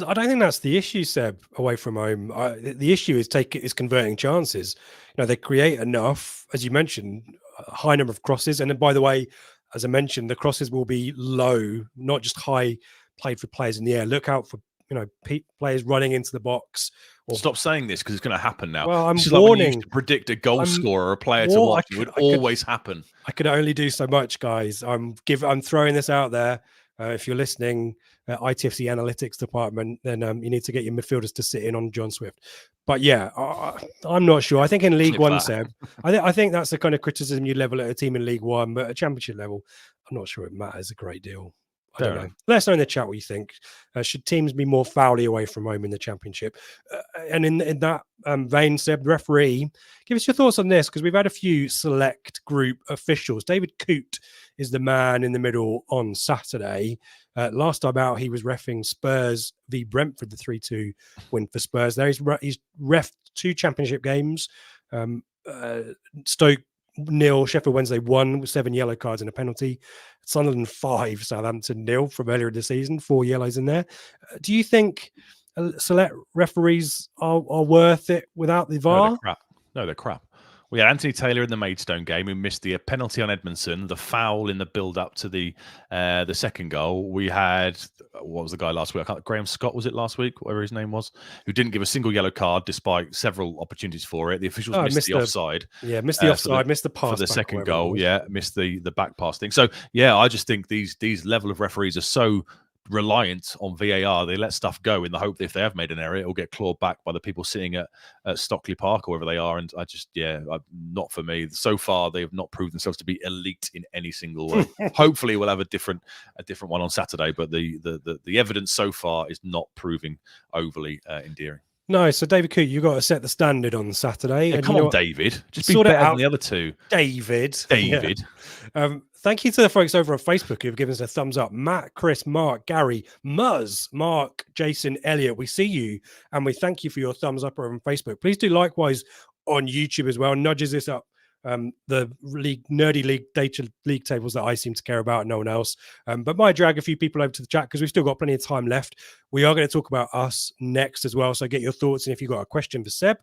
I don't think that's the issue, Seb, away from home. The issue is converting chances. They create enough, as you mentioned, a high number of crosses. And then, by the way, as I mentioned, the crosses will be low, not just high, played for players in the air. Look out for players running into the box. Stop saying this because it's going to happen now. Well, I'm this is warning. Like when you used to predict a goal scorer or a player to watch. It would always happen. I could only do so much, guys. I'm throwing this out there. If you're listening, ITFC analytics department, then you need to get your midfielders to sit in on John Swift. But yeah, I'm not sure. I think in League One, Seb, I think that's the kind of criticism you level at a team in League One, but at Championship level, I'm not sure it matters a great deal. I don't know. Let us know in the chat what you think. Should teams be more foully away from home in the Championship? And in that vein, Seb, the referee, give us your thoughts on this, because we've had a few select group officials. David Coote is the man in the middle on Saturday. Last time out, he was reffing Spurs v Brentford, the 3-2 win for Spurs. There, he's reffed 2 Championship games. Stoke 0, Sheffield Wednesday 1 with 7 yellow cards and a penalty. Sunderland 5, Southampton 0 from earlier in the season, 4 yellows in there. Do you think select referees are worth it without the VAR? No, they're crap. We had Anthony Taylor in the Maidstone game who missed the penalty on Edmondson, the foul in the build-up to the second goal. We had, what was the guy last week? Graham Scott, was it last week? Whatever his name was, who didn't give a single yellow card despite several opportunities for it. The officials missed the offside. Yeah, missed the offside, missed the pass for the back, second goal. Yeah, missed the back pass thing. So, yeah, I just think these level of referees are so reliant on VAR. They let stuff go in the hope that if they have made an error, it will get clawed back by the people sitting at Stockley Park or wherever they are. And I just, not for me. So far, they have not proved themselves to be elite in any single way. Hopefully, we'll have a different one on Saturday. But the evidence so far is not proving overly endearing. No, so David Coote, you got to set the standard on Saturday. Yeah, and come on, David. Just be better than the other two. David. Yeah. Thank you to the folks over on Facebook who've given us a thumbs up. Matt, Chris, Mark, Gary, Muzz, Mark, Jason, Elliot. We see you and we thank you for your thumbs up over on Facebook. Please do likewise on YouTube as well. Nudges this up. The nerdy league data league tables that I seem to care about, no one else. But might drag a few people over to the chat because we've still got plenty of time left. We are going to talk about us next as well. So get your thoughts. And if you've got a question for Seb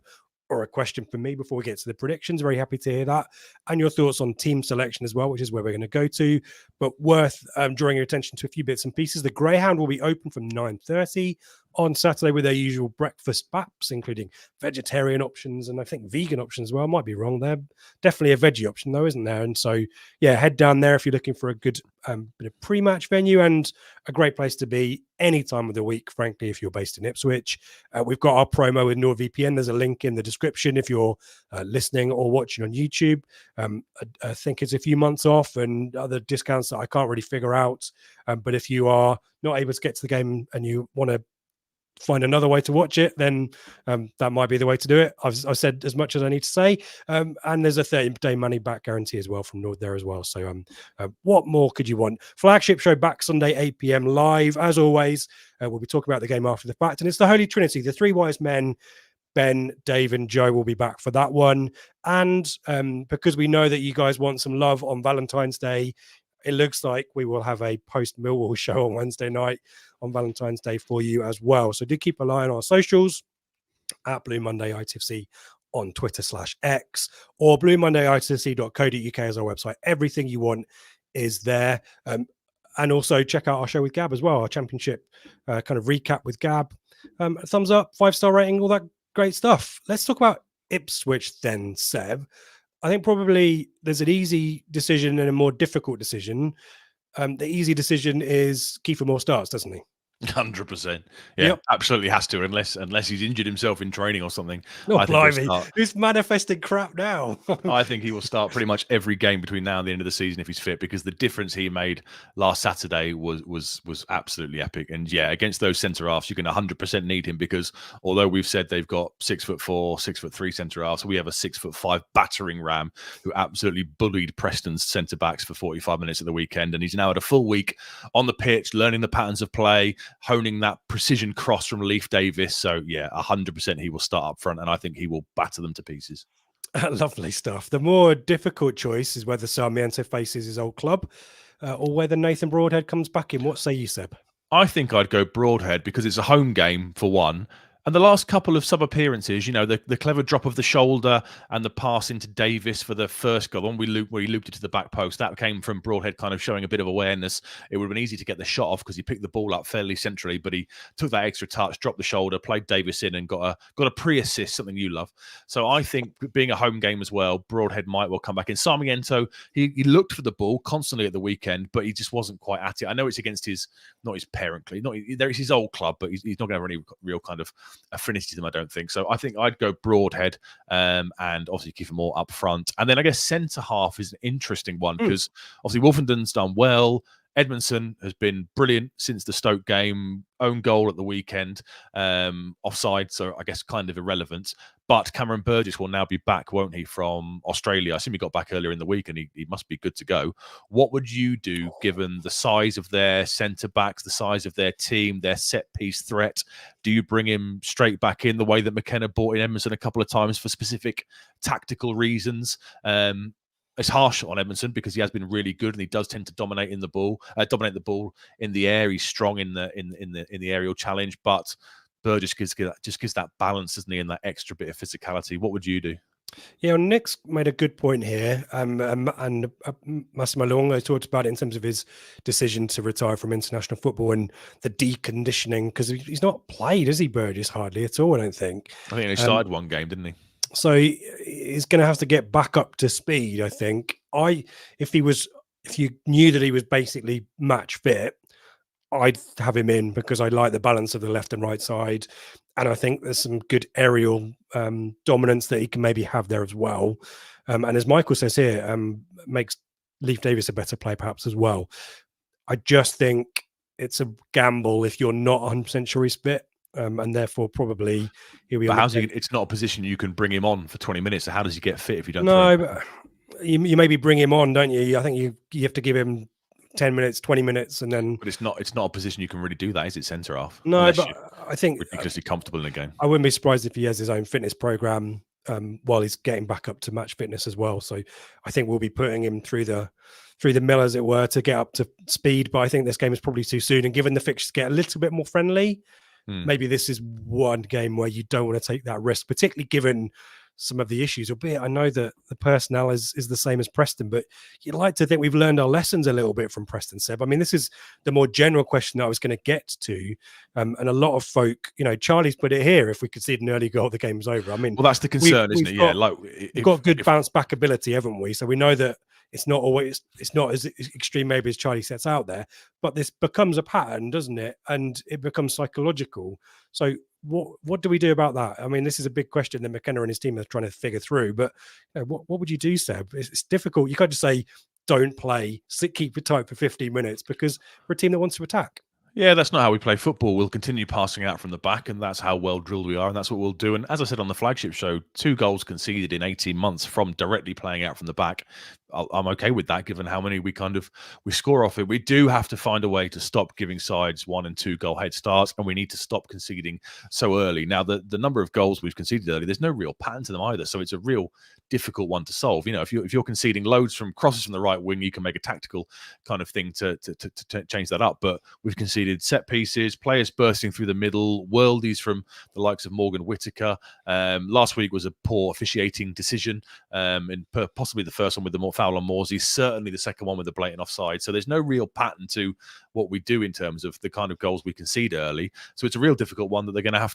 or a question for me before we get to the predictions, very happy to hear that. And your thoughts on team selection as well, which is where we're going to go to. But worth drawing your attention to a few bits and pieces. The Greyhound will be open from 9:30 on Saturday with their usual breakfast baps, including vegetarian options and I think vegan options as well. I might be wrong there. Definitely a veggie option though, isn't there? And so, yeah, head down there if you're looking for a good bit of pre-match venue and a great place to be any time of the week, frankly, if you're based in Ipswich. We've got our promo with NordVPN. There's a link in the description if you're listening or watching on YouTube. I think it's a few months off and other discounts that I can't really figure out. But if you are not able to get to the game and you want to find another way to watch it, then that might be the way to do it. I've said as much as I need to say. And there's a 30-day money back guarantee as well from Nord there as well. So what more could you want? Flagship Show back Sunday, 8 p.m. live. As always, we'll be talking about the game after the fact. And it's the Holy Trinity, the three wise men. Ben, Dave, and Joe will be back for that one. And because we know that you guys want some love on Valentine's Day, it looks like we will have a post-Millwall show on Wednesday night on Valentine's Day for you as well. So do keep an eye on our socials at Blue Monday ITFC on Twitter/X or bluemondayitfc.co.uk as our website. Everything you want is there. And also check out our show with Gab as well, our championship kind of recap with Gab. Thumbs up, 5-star rating, all that great stuff. Let's talk about Ipswich then, Seb. I think probably there's an easy decision and a more difficult decision. The easy decision is Kiefer Moore starts, doesn't he? 100%. Yeah, yep. Absolutely has to, unless he's injured himself in training or something. Oh, blimey. Who's manifesting crap now? I think he will start pretty much every game between now and the end of the season if he's fit, because the difference he made last Saturday was absolutely epic. And yeah, against those centre halves, you can 100% need him, because although we've said they've got 6'4", 6'3" centre halves, we have a 6'5" battering ram who absolutely bullied Preston's centre backs for 45 minutes at the weekend. And he's now had a full week on the pitch, learning the patterns of play, honing that precision cross from Leif Davis. So yeah, 100% he will start up front, and I think he will batter them to pieces. Lovely stuff. The more difficult choice is whether Sarmiento faces his old club or whether Nathan Broadhead comes back in. What say you, Seb? I think I'd go Broadhead, because it's a home game for one. And the last couple of sub-appearances, you know, the clever drop of the shoulder and the pass into Davis for the first goal, where he looped it to the back post, that came from Broadhead kind of showing a bit of awareness. It would have been easy to get the shot off because he picked the ball up fairly centrally, but he took that extra touch, dropped the shoulder, played Davis in and got a pre-assist, something you love. So I think, being a home game as well, Broadhead might well come back in. Sarmiento, he looked for the ball constantly at the weekend, but he just wasn't quite at it. I know it's against not his parent club, it's his old club, but he's not going to have any real kind of affinity to them, I don't think. So I think I'd go Broadhead, and obviously Kiefer Moore up front. And then I guess centre half is an interesting one, because obviously Wolfenden's done well. Edmondson has been brilliant since the Stoke game, own goal at the weekend, offside, so I guess kind of irrelevant. But Cameron Burgess will now be back, won't he, from Australia? I assume he got back earlier in the week, and he must be good to go. What would you do, given the size of their centre-backs, the size of their team, their set-piece threat? Do you bring him straight back in the way that McKenna brought in Edmondson a couple of times for specific tactical reasons? It's harsh on Edmondson because he has been really good, and he does tend to dominate the ball in the air. He's strong in the aerial challenge, but Burgess just gives that balance, doesn't he, and that extra bit of physicality. What would you do? Yeah, Nick's made a good point here, and Massimo Luongo talked about it in terms of his decision to retire from international football and the deconditioning, because he's not played, has he, Burgess? Hardly at all, I don't think. I think he started one game, didn't he? So he's going to have to get back up to speed, I think. If you knew that he was basically match fit, I'd have him in because I like the balance of the left and right side. And I think there's some good aerial dominance that he can maybe have there as well. And as Michael says here, makes Leif Davis a better player perhaps as well. I just think it's a gamble if you're not 100% sure he's fit. And therefore, probably he'll be. But how's he? It's not a position you can bring him on for 20 minutes. So how does he get fit if you don't? No, but you maybe bring him on, don't you? I think you have to give him 10 minutes, 20 minutes, and then. But it's not a position you can really do that, is it? Centre half. No, but I think ridiculously comfortable in the game. I wouldn't be surprised if he has his own fitness program while he's getting back up to match fitness as well. So I think we'll be putting him through the mill, as it were, to get up to speed. But I think this game is probably too soon. And given the fixtures get a little bit more friendly, maybe this is one game where you don't want to take that risk, particularly given some of the issues. Albeit I know that the personnel is the same as Preston, but you'd like to think we've learned our lessons a little bit from Preston, Seb. I mean, this is the more general question that I was going to get to. And a lot of folk, Charlie's put it here, if we concede an early goal, the game's over. I mean, well, that's the concern, isn't it? We've got good bounce back ability, haven't we? So we know that it's not as extreme maybe as Charlie sets out there, but this becomes a pattern, doesn't it? And it becomes psychological. So what do we do about that? I mean, this is a big question that McKenna and his team are trying to figure through. But what would you do, Seb? It's difficult. You can't just say don't play, keep it tight for 15 minutes because we're a team that wants to attack. Yeah, that's not how we play football. We'll continue passing out from the back, and that's how well drilled we are, and that's what we'll do. And as I said on the Flagship Show, 2 goals conceded in 18 months from directly playing out from the back. I'm okay with that, given how many we score off it. We do have to find a way to stop giving sides 1 and 2 goal head starts, and we need to stop conceding so early. Now, the number of goals we've conceded early, there's no real pattern to them either, so it's a real difficult one to solve. If you're conceding loads from crosses from the right wing, you can make a tactical kind of thing to change that up. But we've conceded set pieces, players bursting through the middle, worldies from the likes of Morgan Whittaker. Last week was a poor officiating decision, and possibly the first one with the foul on Morsey, certainly the second one with the blatant offside. So there's no real pattern to what we do in terms of the kind of goals we concede early. So it's a real difficult one that they're going to have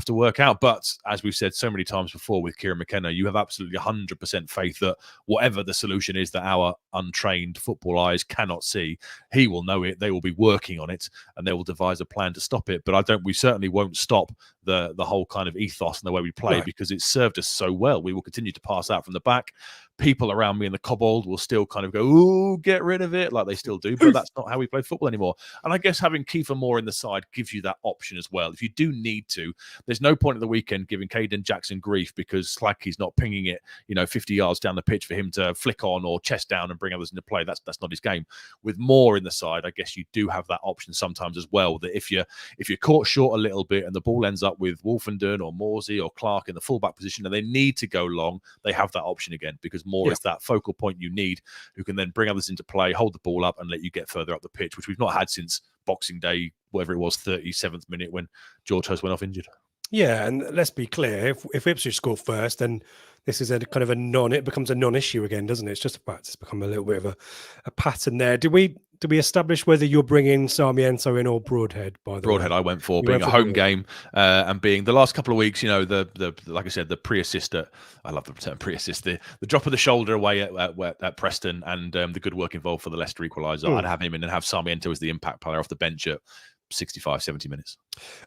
to work out. But as we've said so many times before with Kieran McKenna, you have absolutely 100% faith that whatever the solution is that our untrained football eyes cannot see, he will know it. They will be working on it, and they will devise a plan to stop it. But we certainly won't stop the whole kind of ethos and the way we play, right, because it's served us so well. We will continue to pass out from the back. People around me in the Cobbold will still kind of go, "Ooh, get rid of it," like they still do, but that's not how we play football anymore. And I guess having Kiefer Moore in the side gives you that option as well. If you do need to, there's no point at the weekend giving Caden Jackson grief because Slacky's not pinging it, 50 yards down the pitch for him to flick on or chest down and bring others into play. That's not his game. With Moore in the side, I guess you do have that option sometimes as well, that if you're caught short a little bit and the ball ends up with Wolfenden or Morsey or Clark in the fullback position and they need to go long, they have that option again because Moore is that focal point you need, who can then bring others into play, hold the ball up and let you get further up the pitch, which we've not had since Boxing Day, whatever it was, 37th minute when George Hurst went off injured. Yeah, and let's be clear, if Ipswich score first, then this is it becomes a non-issue again, doesn't it? It's just about to become a little bit of a pattern there. Did we establish whether you're bringing Sarmiento in or Broadhead? By the Broadhead, way? I went for being a home game and being the last couple of weeks. The like I said, the pre-assist. I love the term pre-assist. The drop of the shoulder away at Preston and the good work involved for the Leicester equaliser. I'd have him in and have Sarmiento as the impact player off the bench at 65, 70 minutes.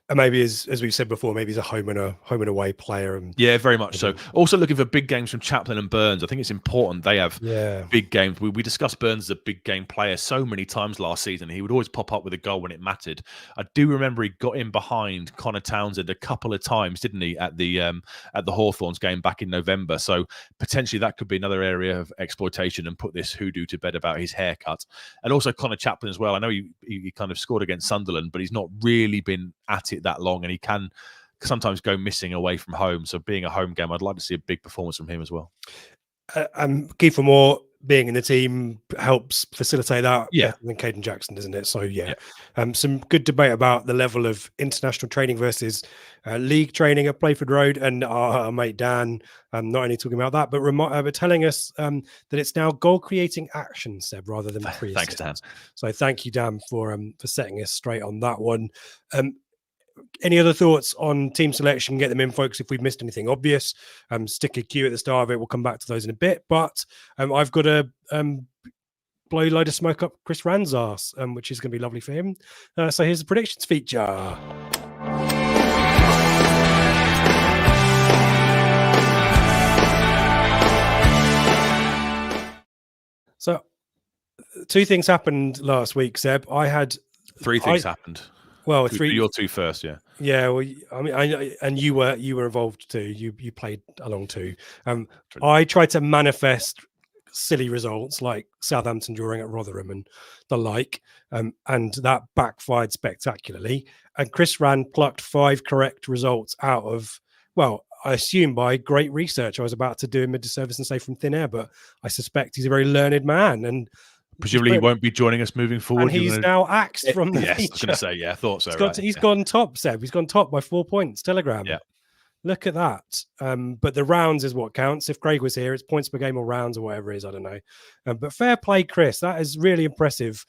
And maybe as we've said before, maybe he's a home and away player. And yeah, very much so. Also looking for big games from Chaplin and Burns. I think it's important they have big games. We discussed Burns as a big game player so many times last season. He would always pop up with a goal when it mattered. I do remember he got in behind Connor Townsend a couple of times, didn't he, at the Hawthorns game back in November. So potentially that could be another area of exploitation and put this hoodoo to bed about his haircut. And also Connor Chaplin as well. I know he kind of scored against Sunderland, but he's not really been at it that long, and he can sometimes go missing away from home. So being a home game, I'd like to see a big performance from him as well. Kiefer Moore being in the team helps facilitate that Yeah. better than Caden Jackson, doesn't it? So some good debate about the level of international training versus league training at Playford Road, and our mate Dan not only talking about that, but telling us that it's now goal creating action, Seb, rather than pre-assists. Thanks, Dan. So thank you, Dan, for setting us straight on that one. Any other thoughts on team selection? Get them in, folks. If we've missed anything obvious, stick a Q at the start of it. We'll come back to those in a bit. But I've got to blow a load of smoke up Chris Rand's arse, which is going to be lovely for him. So here's the predictions feature. So two things happened last week, Seb. I had three things happened. Well, you're two first, yeah. Yeah, well, I mean, and you were involved too. You played along too. I tried to manifest silly results like Southampton drawing at Rotherham and the like, and that backfired spectacularly. And Chris Rand plucked 5 correct results out of, well, I assume by great research. I was about to do him a disservice and say from thin air, but I suspect he's a very learned man, and presumably he won't be joining us moving forward. And he's now axed from the Yes, feature. I was going to say, yeah, I thought so. He's gone top, Seb. He's gone top by 4 points. Telegram. Yeah. Look at that. But the rounds is what counts. If Craig was here, it's points per game or rounds or whatever it is. I don't know. But fair play, Chris. That is really impressive.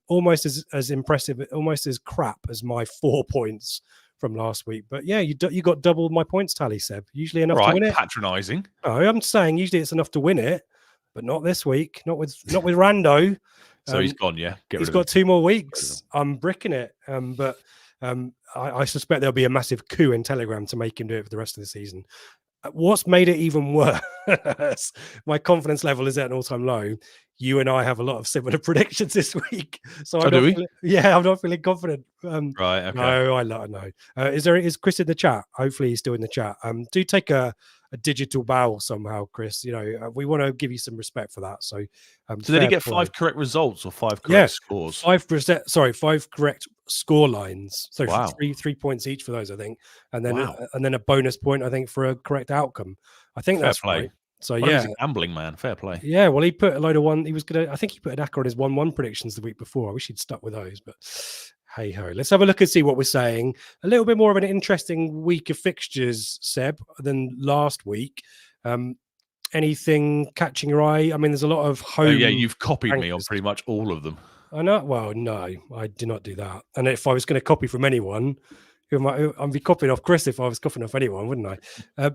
Almost as impressive, almost as crap as my 4 points from last week. But yeah, you got double my points tally, Seb. Usually enough to win it. Patronising. No, I'm saying usually it's enough to win it, but not this week. Not with Rando. So he's gone, yeah. He's got 2 more weeks. I'm bricking it. But I suspect there'll be a massive coup in Telegram to make him do it for the rest of the season. What's made it even worse, my confidence level is at an all-time low. You and I have a lot of similar predictions this week. So I'm not feeling confident. Right, okay. No, I know. Is Chris in the chat? Hopefully he's still in the chat. Do take a digital bow somehow, Chris. You know, we want to give you some respect for that. So did he get 5 correct results or 5 correct scores? 5%. Sorry, 5 correct score lines. So wow. 3 points each for those, I think, and then a bonus point, I think, for a correct outcome. I think fair that's play. Right. So he's a gambling man. Fair play. Yeah, well, he put a load of one. He was gonna. I think he put an acca on his 1-1 predictions the week before. I wish he'd stuck with those, but hey ho. Let's have a look and see what we're saying. A little bit more of an interesting week of fixtures, Seb, than last week. Anything catching your eye? I mean, there's a lot of home. Oh, yeah, you've copied me on pretty much all of them. I know. Well, no, I did not do that. And if I was going to copy from anyone, I'd be copying off Chris if I was copying off anyone, wouldn't I?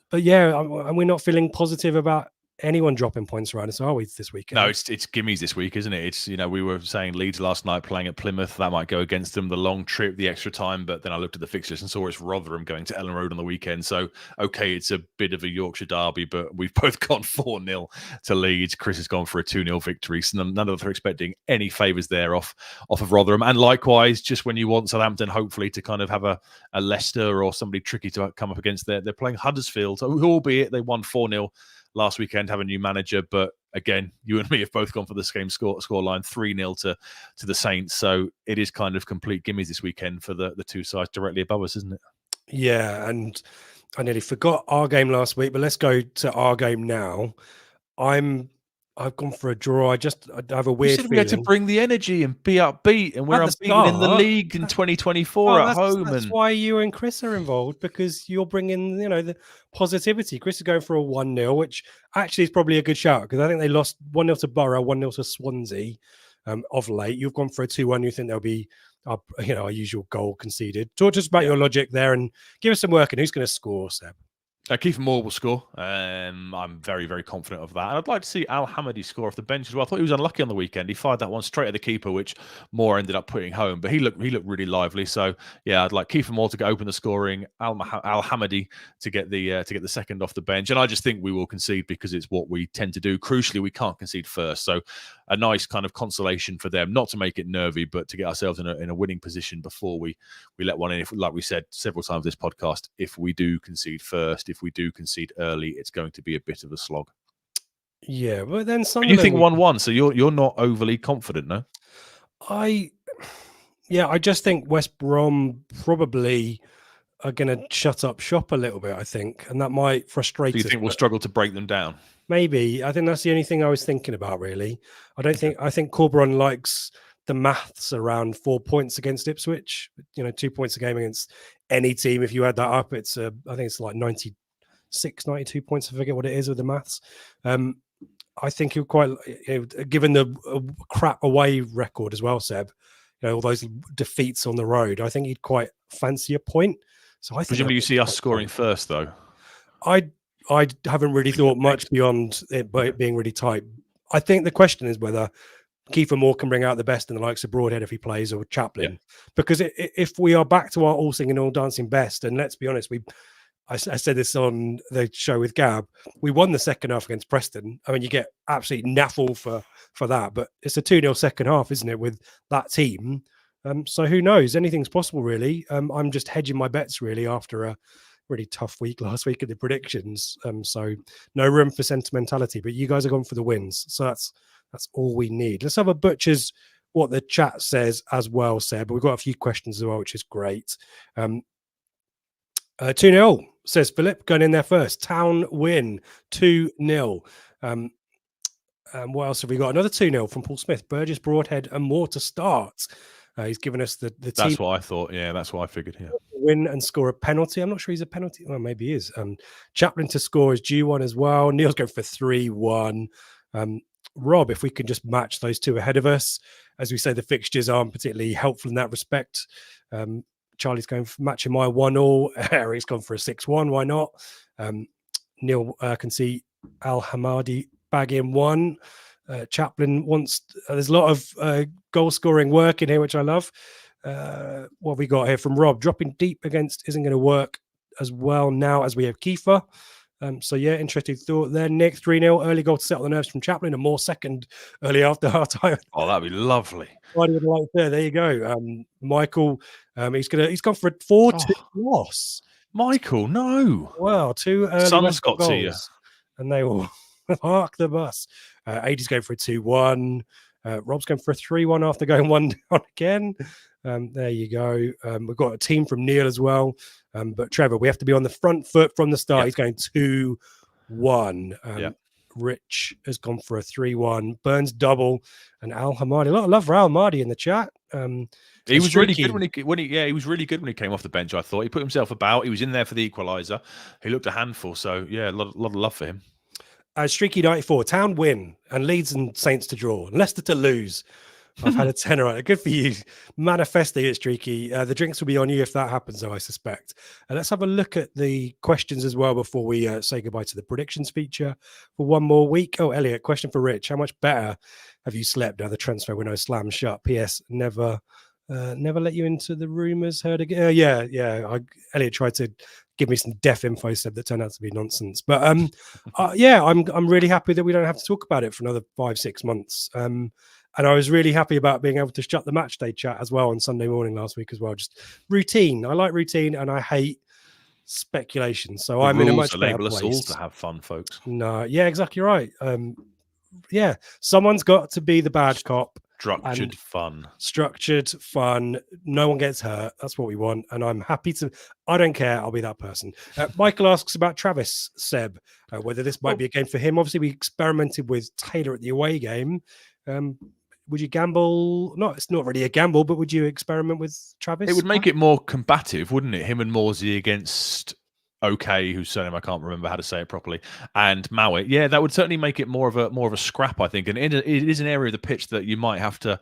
But yeah, and we're not feeling positive about anyone dropping points around us, are we, this weekend? No, it's gimmies this week, isn't it? It's, we were saying Leeds last night playing at Plymouth. That might go against them, the long trip, the extra time. But then I looked at the fixtures and saw it's Rotherham going to Ellen Road on the weekend. So, okay, it's a bit of a Yorkshire derby, but we've both gone 4-0 to Leeds. Chris has gone for a 2-0 victory. So none of us are expecting any favours there off of Rotherham. And likewise, just when you want Southampton, hopefully, to kind of have a Leicester or somebody tricky to come up against, they're playing Huddersfield, albeit they won 4-0 last weekend, have a new manager, but again, you and me have both gone for the same score line, 3-0 to the Saints. So it is kind of complete gimmies this weekend for the two sides directly above us, isn't it? Yeah, and I nearly forgot our game last week, but let's go to our game now. I've gone for a draw. I have a weird feeling. We had to bring the energy and be upbeat, and we're unbeaten in the league in 2024 at home. That's why you and Chris are involved, because you're bringing, the positivity. Chris is going for a 1-0, which actually is probably a good shout, because I think they lost 1-0 to Borough, 1-0 to Swansea of late. You've gone for a 2-1. You think there'll be our usual goal conceded. Talk to us about your logic there and give us some work. And who's going to score, Seb? Kiefer Moore will score. I'm very, very confident of that. And I'd like to see Al Hamadi score off the bench as well. I thought he was unlucky on the weekend. He fired that one straight at the keeper, which Moore ended up putting home. But he looked really lively. So yeah, I'd like Kiefer Moore to open the scoring, Al Hamadi to get the second off the bench. And I just think we will concede because it's what we tend to do. Crucially, we can't concede first. So a nice kind of consolation for them, not to make it nervy, but to get ourselves in a winning position before we let one in. If, like we said several times this podcast, if we do concede first, if we do concede early, it's going to be a bit of a slog. Yeah, but then you think 1-1, so you're not overly confident, no? I just think West Brom probably are going to shut up shop a little bit, I think, and that might frustrate us. Do you think we'll struggle to break them down? Maybe. I think that's the only thing I was thinking about, really. I think Corberon likes the maths around 4 points against Ipswich. 2 points a game against any team. If you add that up, I think it's like 96, 92 points. I forget what it is with the maths. I think he'll quite, given the crap away record as well, Seb, all those defeats on the road, I think he'd quite fancy a point. So I think presumably you see us scoring first, though. I haven't really thought much beyond it being really tight. I think the question is whether Kiefer Moore can bring out the best in the likes of Broadhead if he plays, or Chaplin, because if we are back to our all singing, all dancing best, and let's be honest, I said this on the show with Gab, we won the second half against Preston. I mean, you get absolutely naffle for that, but it's a 2-0 second half, isn't it, with that team? So who knows? Anything's possible, really. I'm just hedging my bets, really, after a really tough week last week at the predictions. So no room for sentimentality, but you guys are going for the wins. So that's all we need. Let's have a butcher's what the chat says as well, Seb. But we've got a few questions as well, which is great. 2-0, says Philip, going in there first. Town win, 2-0. What else have we got? Another 2-0 from Paul Smith. Burgess, Broadhead, and more to start. He's given us the team. That's what I thought. Yeah, that's what I figured here. Win and score a penalty. I'm not sure he's a penalty. Well, maybe he is. Chaplin to score is due one as well. Neil's going for 3-1. Rob, if we can just match those two ahead of us. As we say, the fixtures aren't particularly helpful in that respect. Charlie's going for matching my 1-1. Eric's gone for a 6-1. Why not? Neil can see Al Hamadi bag in one. Chaplin wants. There's a lot of goal scoring work in here, which I love. What have we got here from Rob? Dropping deep against isn't going to work as well now as we have Kiefer. So yeah, interesting thought there. Nick, 3-0, early goal to settle the nerves from Chaplin, and more second early after half time. Oh, that'd be lovely. There you go. Michael, he's gone for a 4-2 loss. Michael, no. Well, 2 early Sun's got goals, to you. and they will park the bus. 80's going for a 2-1. Rob's going for a 3-1 after going 1 down again. There you go. We've got a team from Neil as well. But Trevor, we have to be on the front foot from the start. He's going 2-1. Rich has gone for a 3-1. Burns double, and Al Hamadi. A lot of love for Al Hamadi in the chat. He was really good he was really good when he came off the bench. I thought he put himself about. He was in there for the equaliser. He looked a handful. So yeah, a lot of love for him. Streaky 94, Town win, and Leeds and Saints to draw, and Leicester to lose. I've had a tenner on it. Good for you. Manifesting it, Streaky. The drinks will be on you if that happens, though, I suspect. Let's have a look at the questions as well before we say goodbye to the predictions feature for one more week. Oh, Elliot, question for Rich. How much better have you slept now the transfer window slammed shut? P.S. Never let you into the rumours heard again. Elliot tried to give me some deaf info, said that turned out to be nonsense. But I'm really happy that we don't have to talk about it for another 5-6 months. And I was really happy about being able to shut the match day chat as well on Sunday morning last week as well. Just routine. I like routine, and I hate speculation. So I'm in a much better place. Us all to have fun, folks. No, yeah, exactly right. Someone's got to be the bad cop. Structured fun. No one gets hurt. That's what we want. And I'm happy to. I don't care. I'll be that person. Michael asks about Travis, Seb, whether this might be a game for him. Obviously, we experimented with Taylor at the away game. Would you gamble? No, it's not really a gamble, but would you experiment with Travis? It would make it more combative, wouldn't it? Him and Morsey against OK, whose surname I can't remember how to say it properly, and Mowat. Yeah, that would certainly make it more of a scrap, I think. And it is an area of the pitch that you might have to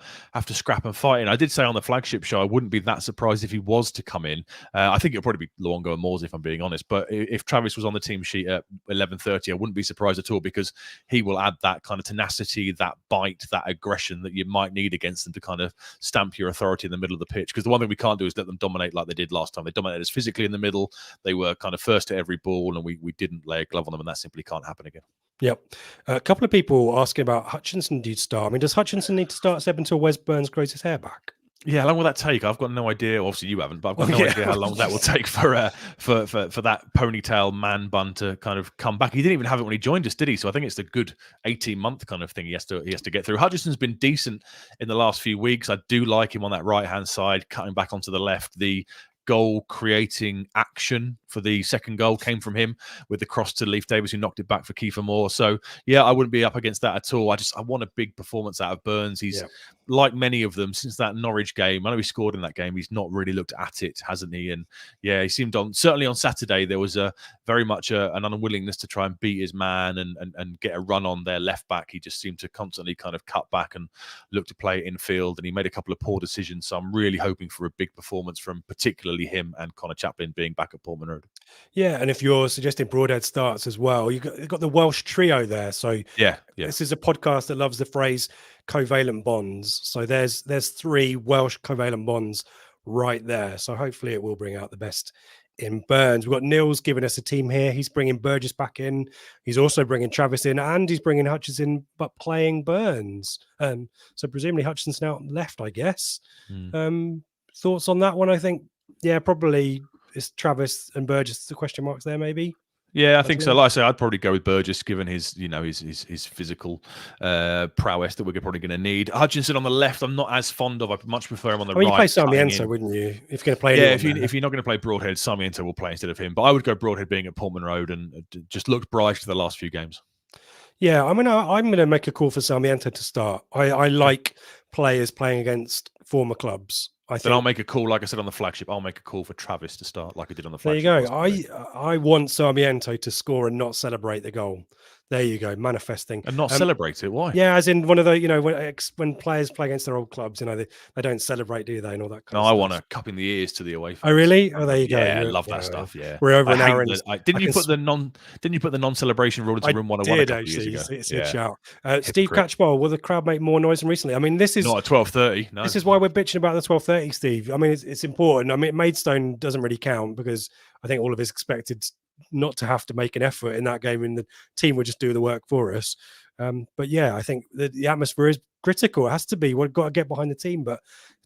scrap and fight in. I did say on the Flagship Show I wouldn't be that surprised if he was to come in. I think it'll probably be Luongo and Morsey, if I'm being honest. But if Travis was on the team sheet at 11:30, I wouldn't be surprised at all, because he will add that kind of tenacity, that bite, that aggression that you might need against them to kind of stamp your authority in the middle of the pitch. Because the one thing we can't do is let them dominate like they did last time. They dominated us physically in the middle. They were kind of first to every ball, and we didn't lay a glove on them, and that simply can't happen again. Yep. A couple of people asking about Hutchinson. Do you start? I mean, does Hutchinson need to start Seb until Wes Burns grows his hair back? Yeah, how long will that take? I've got no idea. Obviously, you haven't, but I've got no idea how long that will take for that ponytail man bun to kind of come back. He didn't even have it when he joined us, did he? So I think it's a good 18-month kind of thing he has to get through. Hutchinson's been decent in the last few weeks. I do like him on that right-hand side, cutting back onto the left. The goal creating action for the second goal came from him with the cross to Leif Davis, who knocked it back for Kiefer Moore. So yeah, I wouldn't be up against that at all. I want a big performance out of Burns. He's like many of them since that Norwich game. I know he scored in that game. He's not really looked at it, hasn't he? And yeah, he seemed certainly on Saturday there was very much an unwillingness to try and beat his man and get a run on their left back. He just seemed to constantly kind of cut back and look to play infield, and he made a couple of poor decisions. So I'm really hoping for a big performance from particularly him and Connor Chaplin being back at Portman Road. Yeah, and if you're suggesting Broadhead starts as well, you've got the Welsh trio there. So this is a podcast that loves the phrase covalent bonds. So there's 3 Welsh covalent bonds right there. So hopefully it will bring out the best in Burns. We've got Nils giving us a team here. He's bringing Burgess back in. He's also bringing Travis in, and he's bringing Hutchinson, but playing Burns. So presumably Hutchinson's now left, I guess. Thoughts on that one? I think, probably it's Travis and Burgess. The question marks there, maybe. Yeah, I think so. Like I say, I'd probably go with Burgess, given his physical prowess that we're probably going to need. Hutchinson on the left, I'm not as fond of. I much prefer him on the right. You play Sarmiento, wouldn't you? If you're going to play, if you're not going to play Broadhead, Sarmiento will play instead of him. But I would go Broadhead being at Portman Road and just looked bright for the last few games. Yeah, I'm gonna make a call for Sarmiento to start. I like players playing against former clubs. Then I'll make a call, like I said on the flagship. I'll make a call for Travis to start, like I did on the flagship. There you go. I want Sarmiento to score and not celebrate the goal. There you go, manifesting and not celebrate it. Why? Yeah, as in one of the when players play against their old clubs, they don't celebrate, do they? And all that. I want a cup in the ears to the away fans. Oh really? Oh, there you go. Yeah, I love that stuff. Yeah, we're over an hour. Didn't you put the non-celebration rule into room 101 a couple of years ago? It's a shout. Steve Catchpole, will the crowd make more noise than recently? I mean, this is not at 12:30. No, this is why we're bitching about the 12:30, Steve. I mean, it's important. I mean, Maidstone doesn't really count because I think all of us expected not to have to make an effort in that game, and the team would just do the work for us. But yeah, I think the atmosphere is critical. It has to be. We've got to get behind the team. But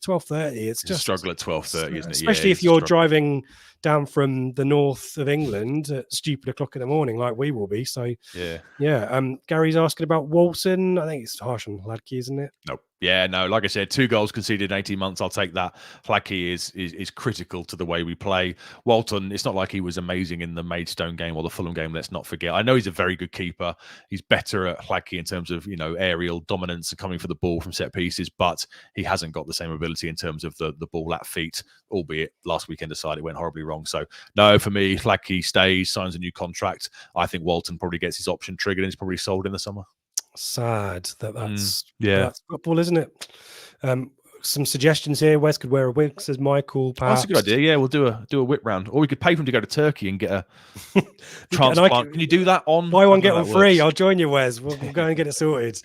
12:30, it's just a struggle at 12:30, isn't it? Especially if you're driving down from the north of England at stupid o'clock in the morning, like we will be. So yeah. Gary's asking about Walton. I think it's harsh on Hladky, isn't it? Nope. Yeah, no, like I said, 2 goals conceded in 18 months. I'll take that. Hladky is critical to the way we play. Walton, it's not like he was amazing in the Maidstone game or the Fulham game, let's not forget. I know he's a very good keeper. He's better at Hladky in terms of, aerial dominance and coming for the ball from set pieces, but he hasn't got the same ability in terms of the ball at feet, albeit last weekend aside, it went horribly wrong. So, no, for me, Hladky stays, signs a new contract. I think Walton probably gets his option triggered and he's probably sold in the summer. Sad that's football, isn't it? Some suggestions here. Wes could wear a wig, says Michael. Perhaps. That's a good idea. Yeah, we'll do a whip round, or we could pay for him to go to Turkey and get a transplant. Can you do that on buy one get one free? I'll join you, Wes. We'll go and get it sorted.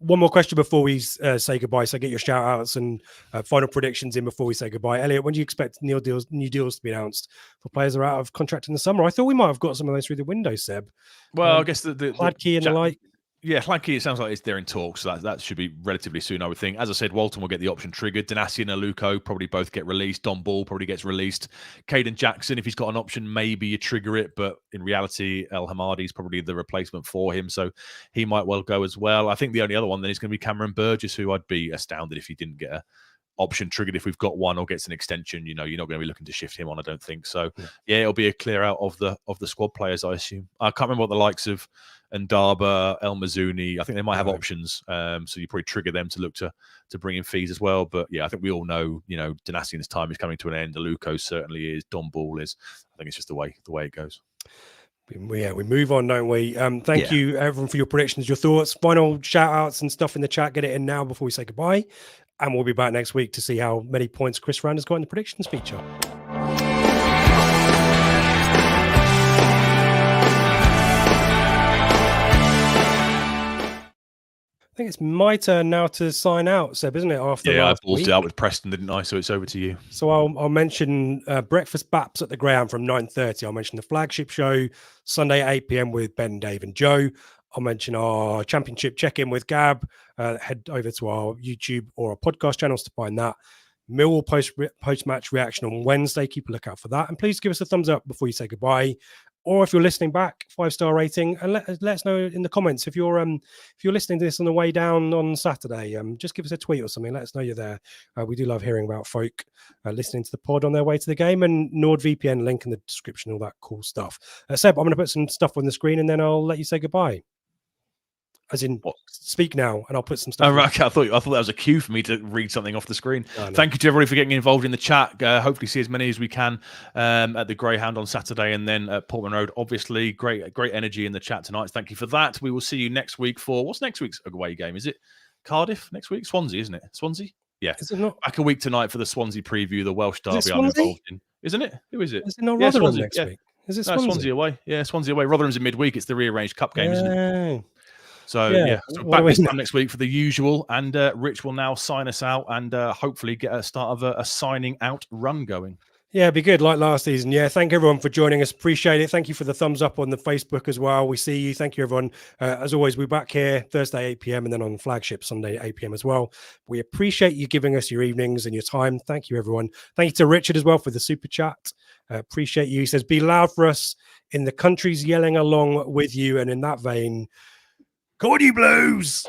One more question before we say goodbye. So get your shout outs and final predictions in before we say goodbye. Elliot, when do you expect new deals to be announced for players that are out of contract in the summer? I thought we might have got some of those through the window, Seb. Well, I guess the Hladky and the like. Yeah, Hladky, it sounds like they're in talks, so that should be relatively soon, I would think. As I said, Walton will get the option triggered. Danasi and Aluko probably both get released. Don Ball probably gets released. Caden Jackson, if he's got an option, maybe you trigger it, but in reality, El Hamadi is probably the replacement for him, so he might well go as well. I think the only other one then is going to be Cameron Burgess, who I'd be astounded if he didn't get a option triggered if we've got one or gets an extension. You're not going to be looking to shift him on, I don't think. So yeah, it'll be a clear out of the squad players, I assume. I can't remember what the likes of Ndaba, El Mazouni, I think they might have options. So you probably trigger them to look to bring in fees as well. But yeah, I think we all know, Danasian's time is coming to an end. Aluko certainly is. Don Ball is. I think it's just the way it goes. Yeah, we move on, don't we? Thank you, everyone, for your predictions, your thoughts, final shout outs and stuff in the chat. Get it in now before we say goodbye. And we'll be back next week to see how many points Chris Rand has got in the predictions feature. I think it's my turn now to sign out, Seb, isn't it? After I ballsed it out with Preston, didn't I? So it's over to you. So I'll mention Breakfast Baps at the Greyhound from 9:30. I'll mention the Flagship Show Sunday at 8 p.m. with Ben, Dave and Joe. I'll mention our championship check-in with Gab. Head over to our YouTube or our podcast channels to find that. Millwall post-match reaction on Wednesday. Keep a lookout for that. And please give us a thumbs up before you say goodbye. or if you're listening back, 5-star rating, and let us know in the comments if you're listening to this on the way down on Saturday. Just give us a tweet or something. Let us know you're there. We do love hearing about folk listening to the pod on their way to the game, and NordVPN link in the description, all that cool stuff. Seb, I'm going to put some stuff on the screen, and then I'll let you say goodbye. As in, speak now, and I'll put some stuff. Oh, right, okay. I thought that was a cue for me to read something off the screen. No. Thank you to everybody for getting involved in the chat. Hopefully, see as many as we can at the Greyhound on Saturday, and then at Portman Road. Obviously, great energy in the chat tonight. Thank you for that. We will see you next week for what's next week's away game? Is it Cardiff next week? Swansea, isn't it? Swansea. Yeah. Is it not? Back a week tonight for the Swansea preview, the Welsh derby I'm involved in, isn't it? Who is it? Is it not Rotherham next week? Is it Swansea? No, Swansea away. Yeah, Swansea away. Rotherham's in midweek. It's the rearranged cup game, isn't it? So, so back this time next week for the usual. And Rich will now sign us out and hopefully get a start of a signing out run going. Yeah, it'd be good like last season. Yeah, thank everyone for joining us. Appreciate it. Thank you for the thumbs up on the Facebook as well. We see you. Thank you, everyone. As always, we're back here Thursday, 8 p.m. and then on Flagship Sunday, 8 p.m. as well. We appreciate you giving us your evenings and your time. Thank you, everyone. Thank you to Richard as well for the super chat. Appreciate you. He says, be loud for us in the countries yelling along with you. And in that vein, Come on, you Blues!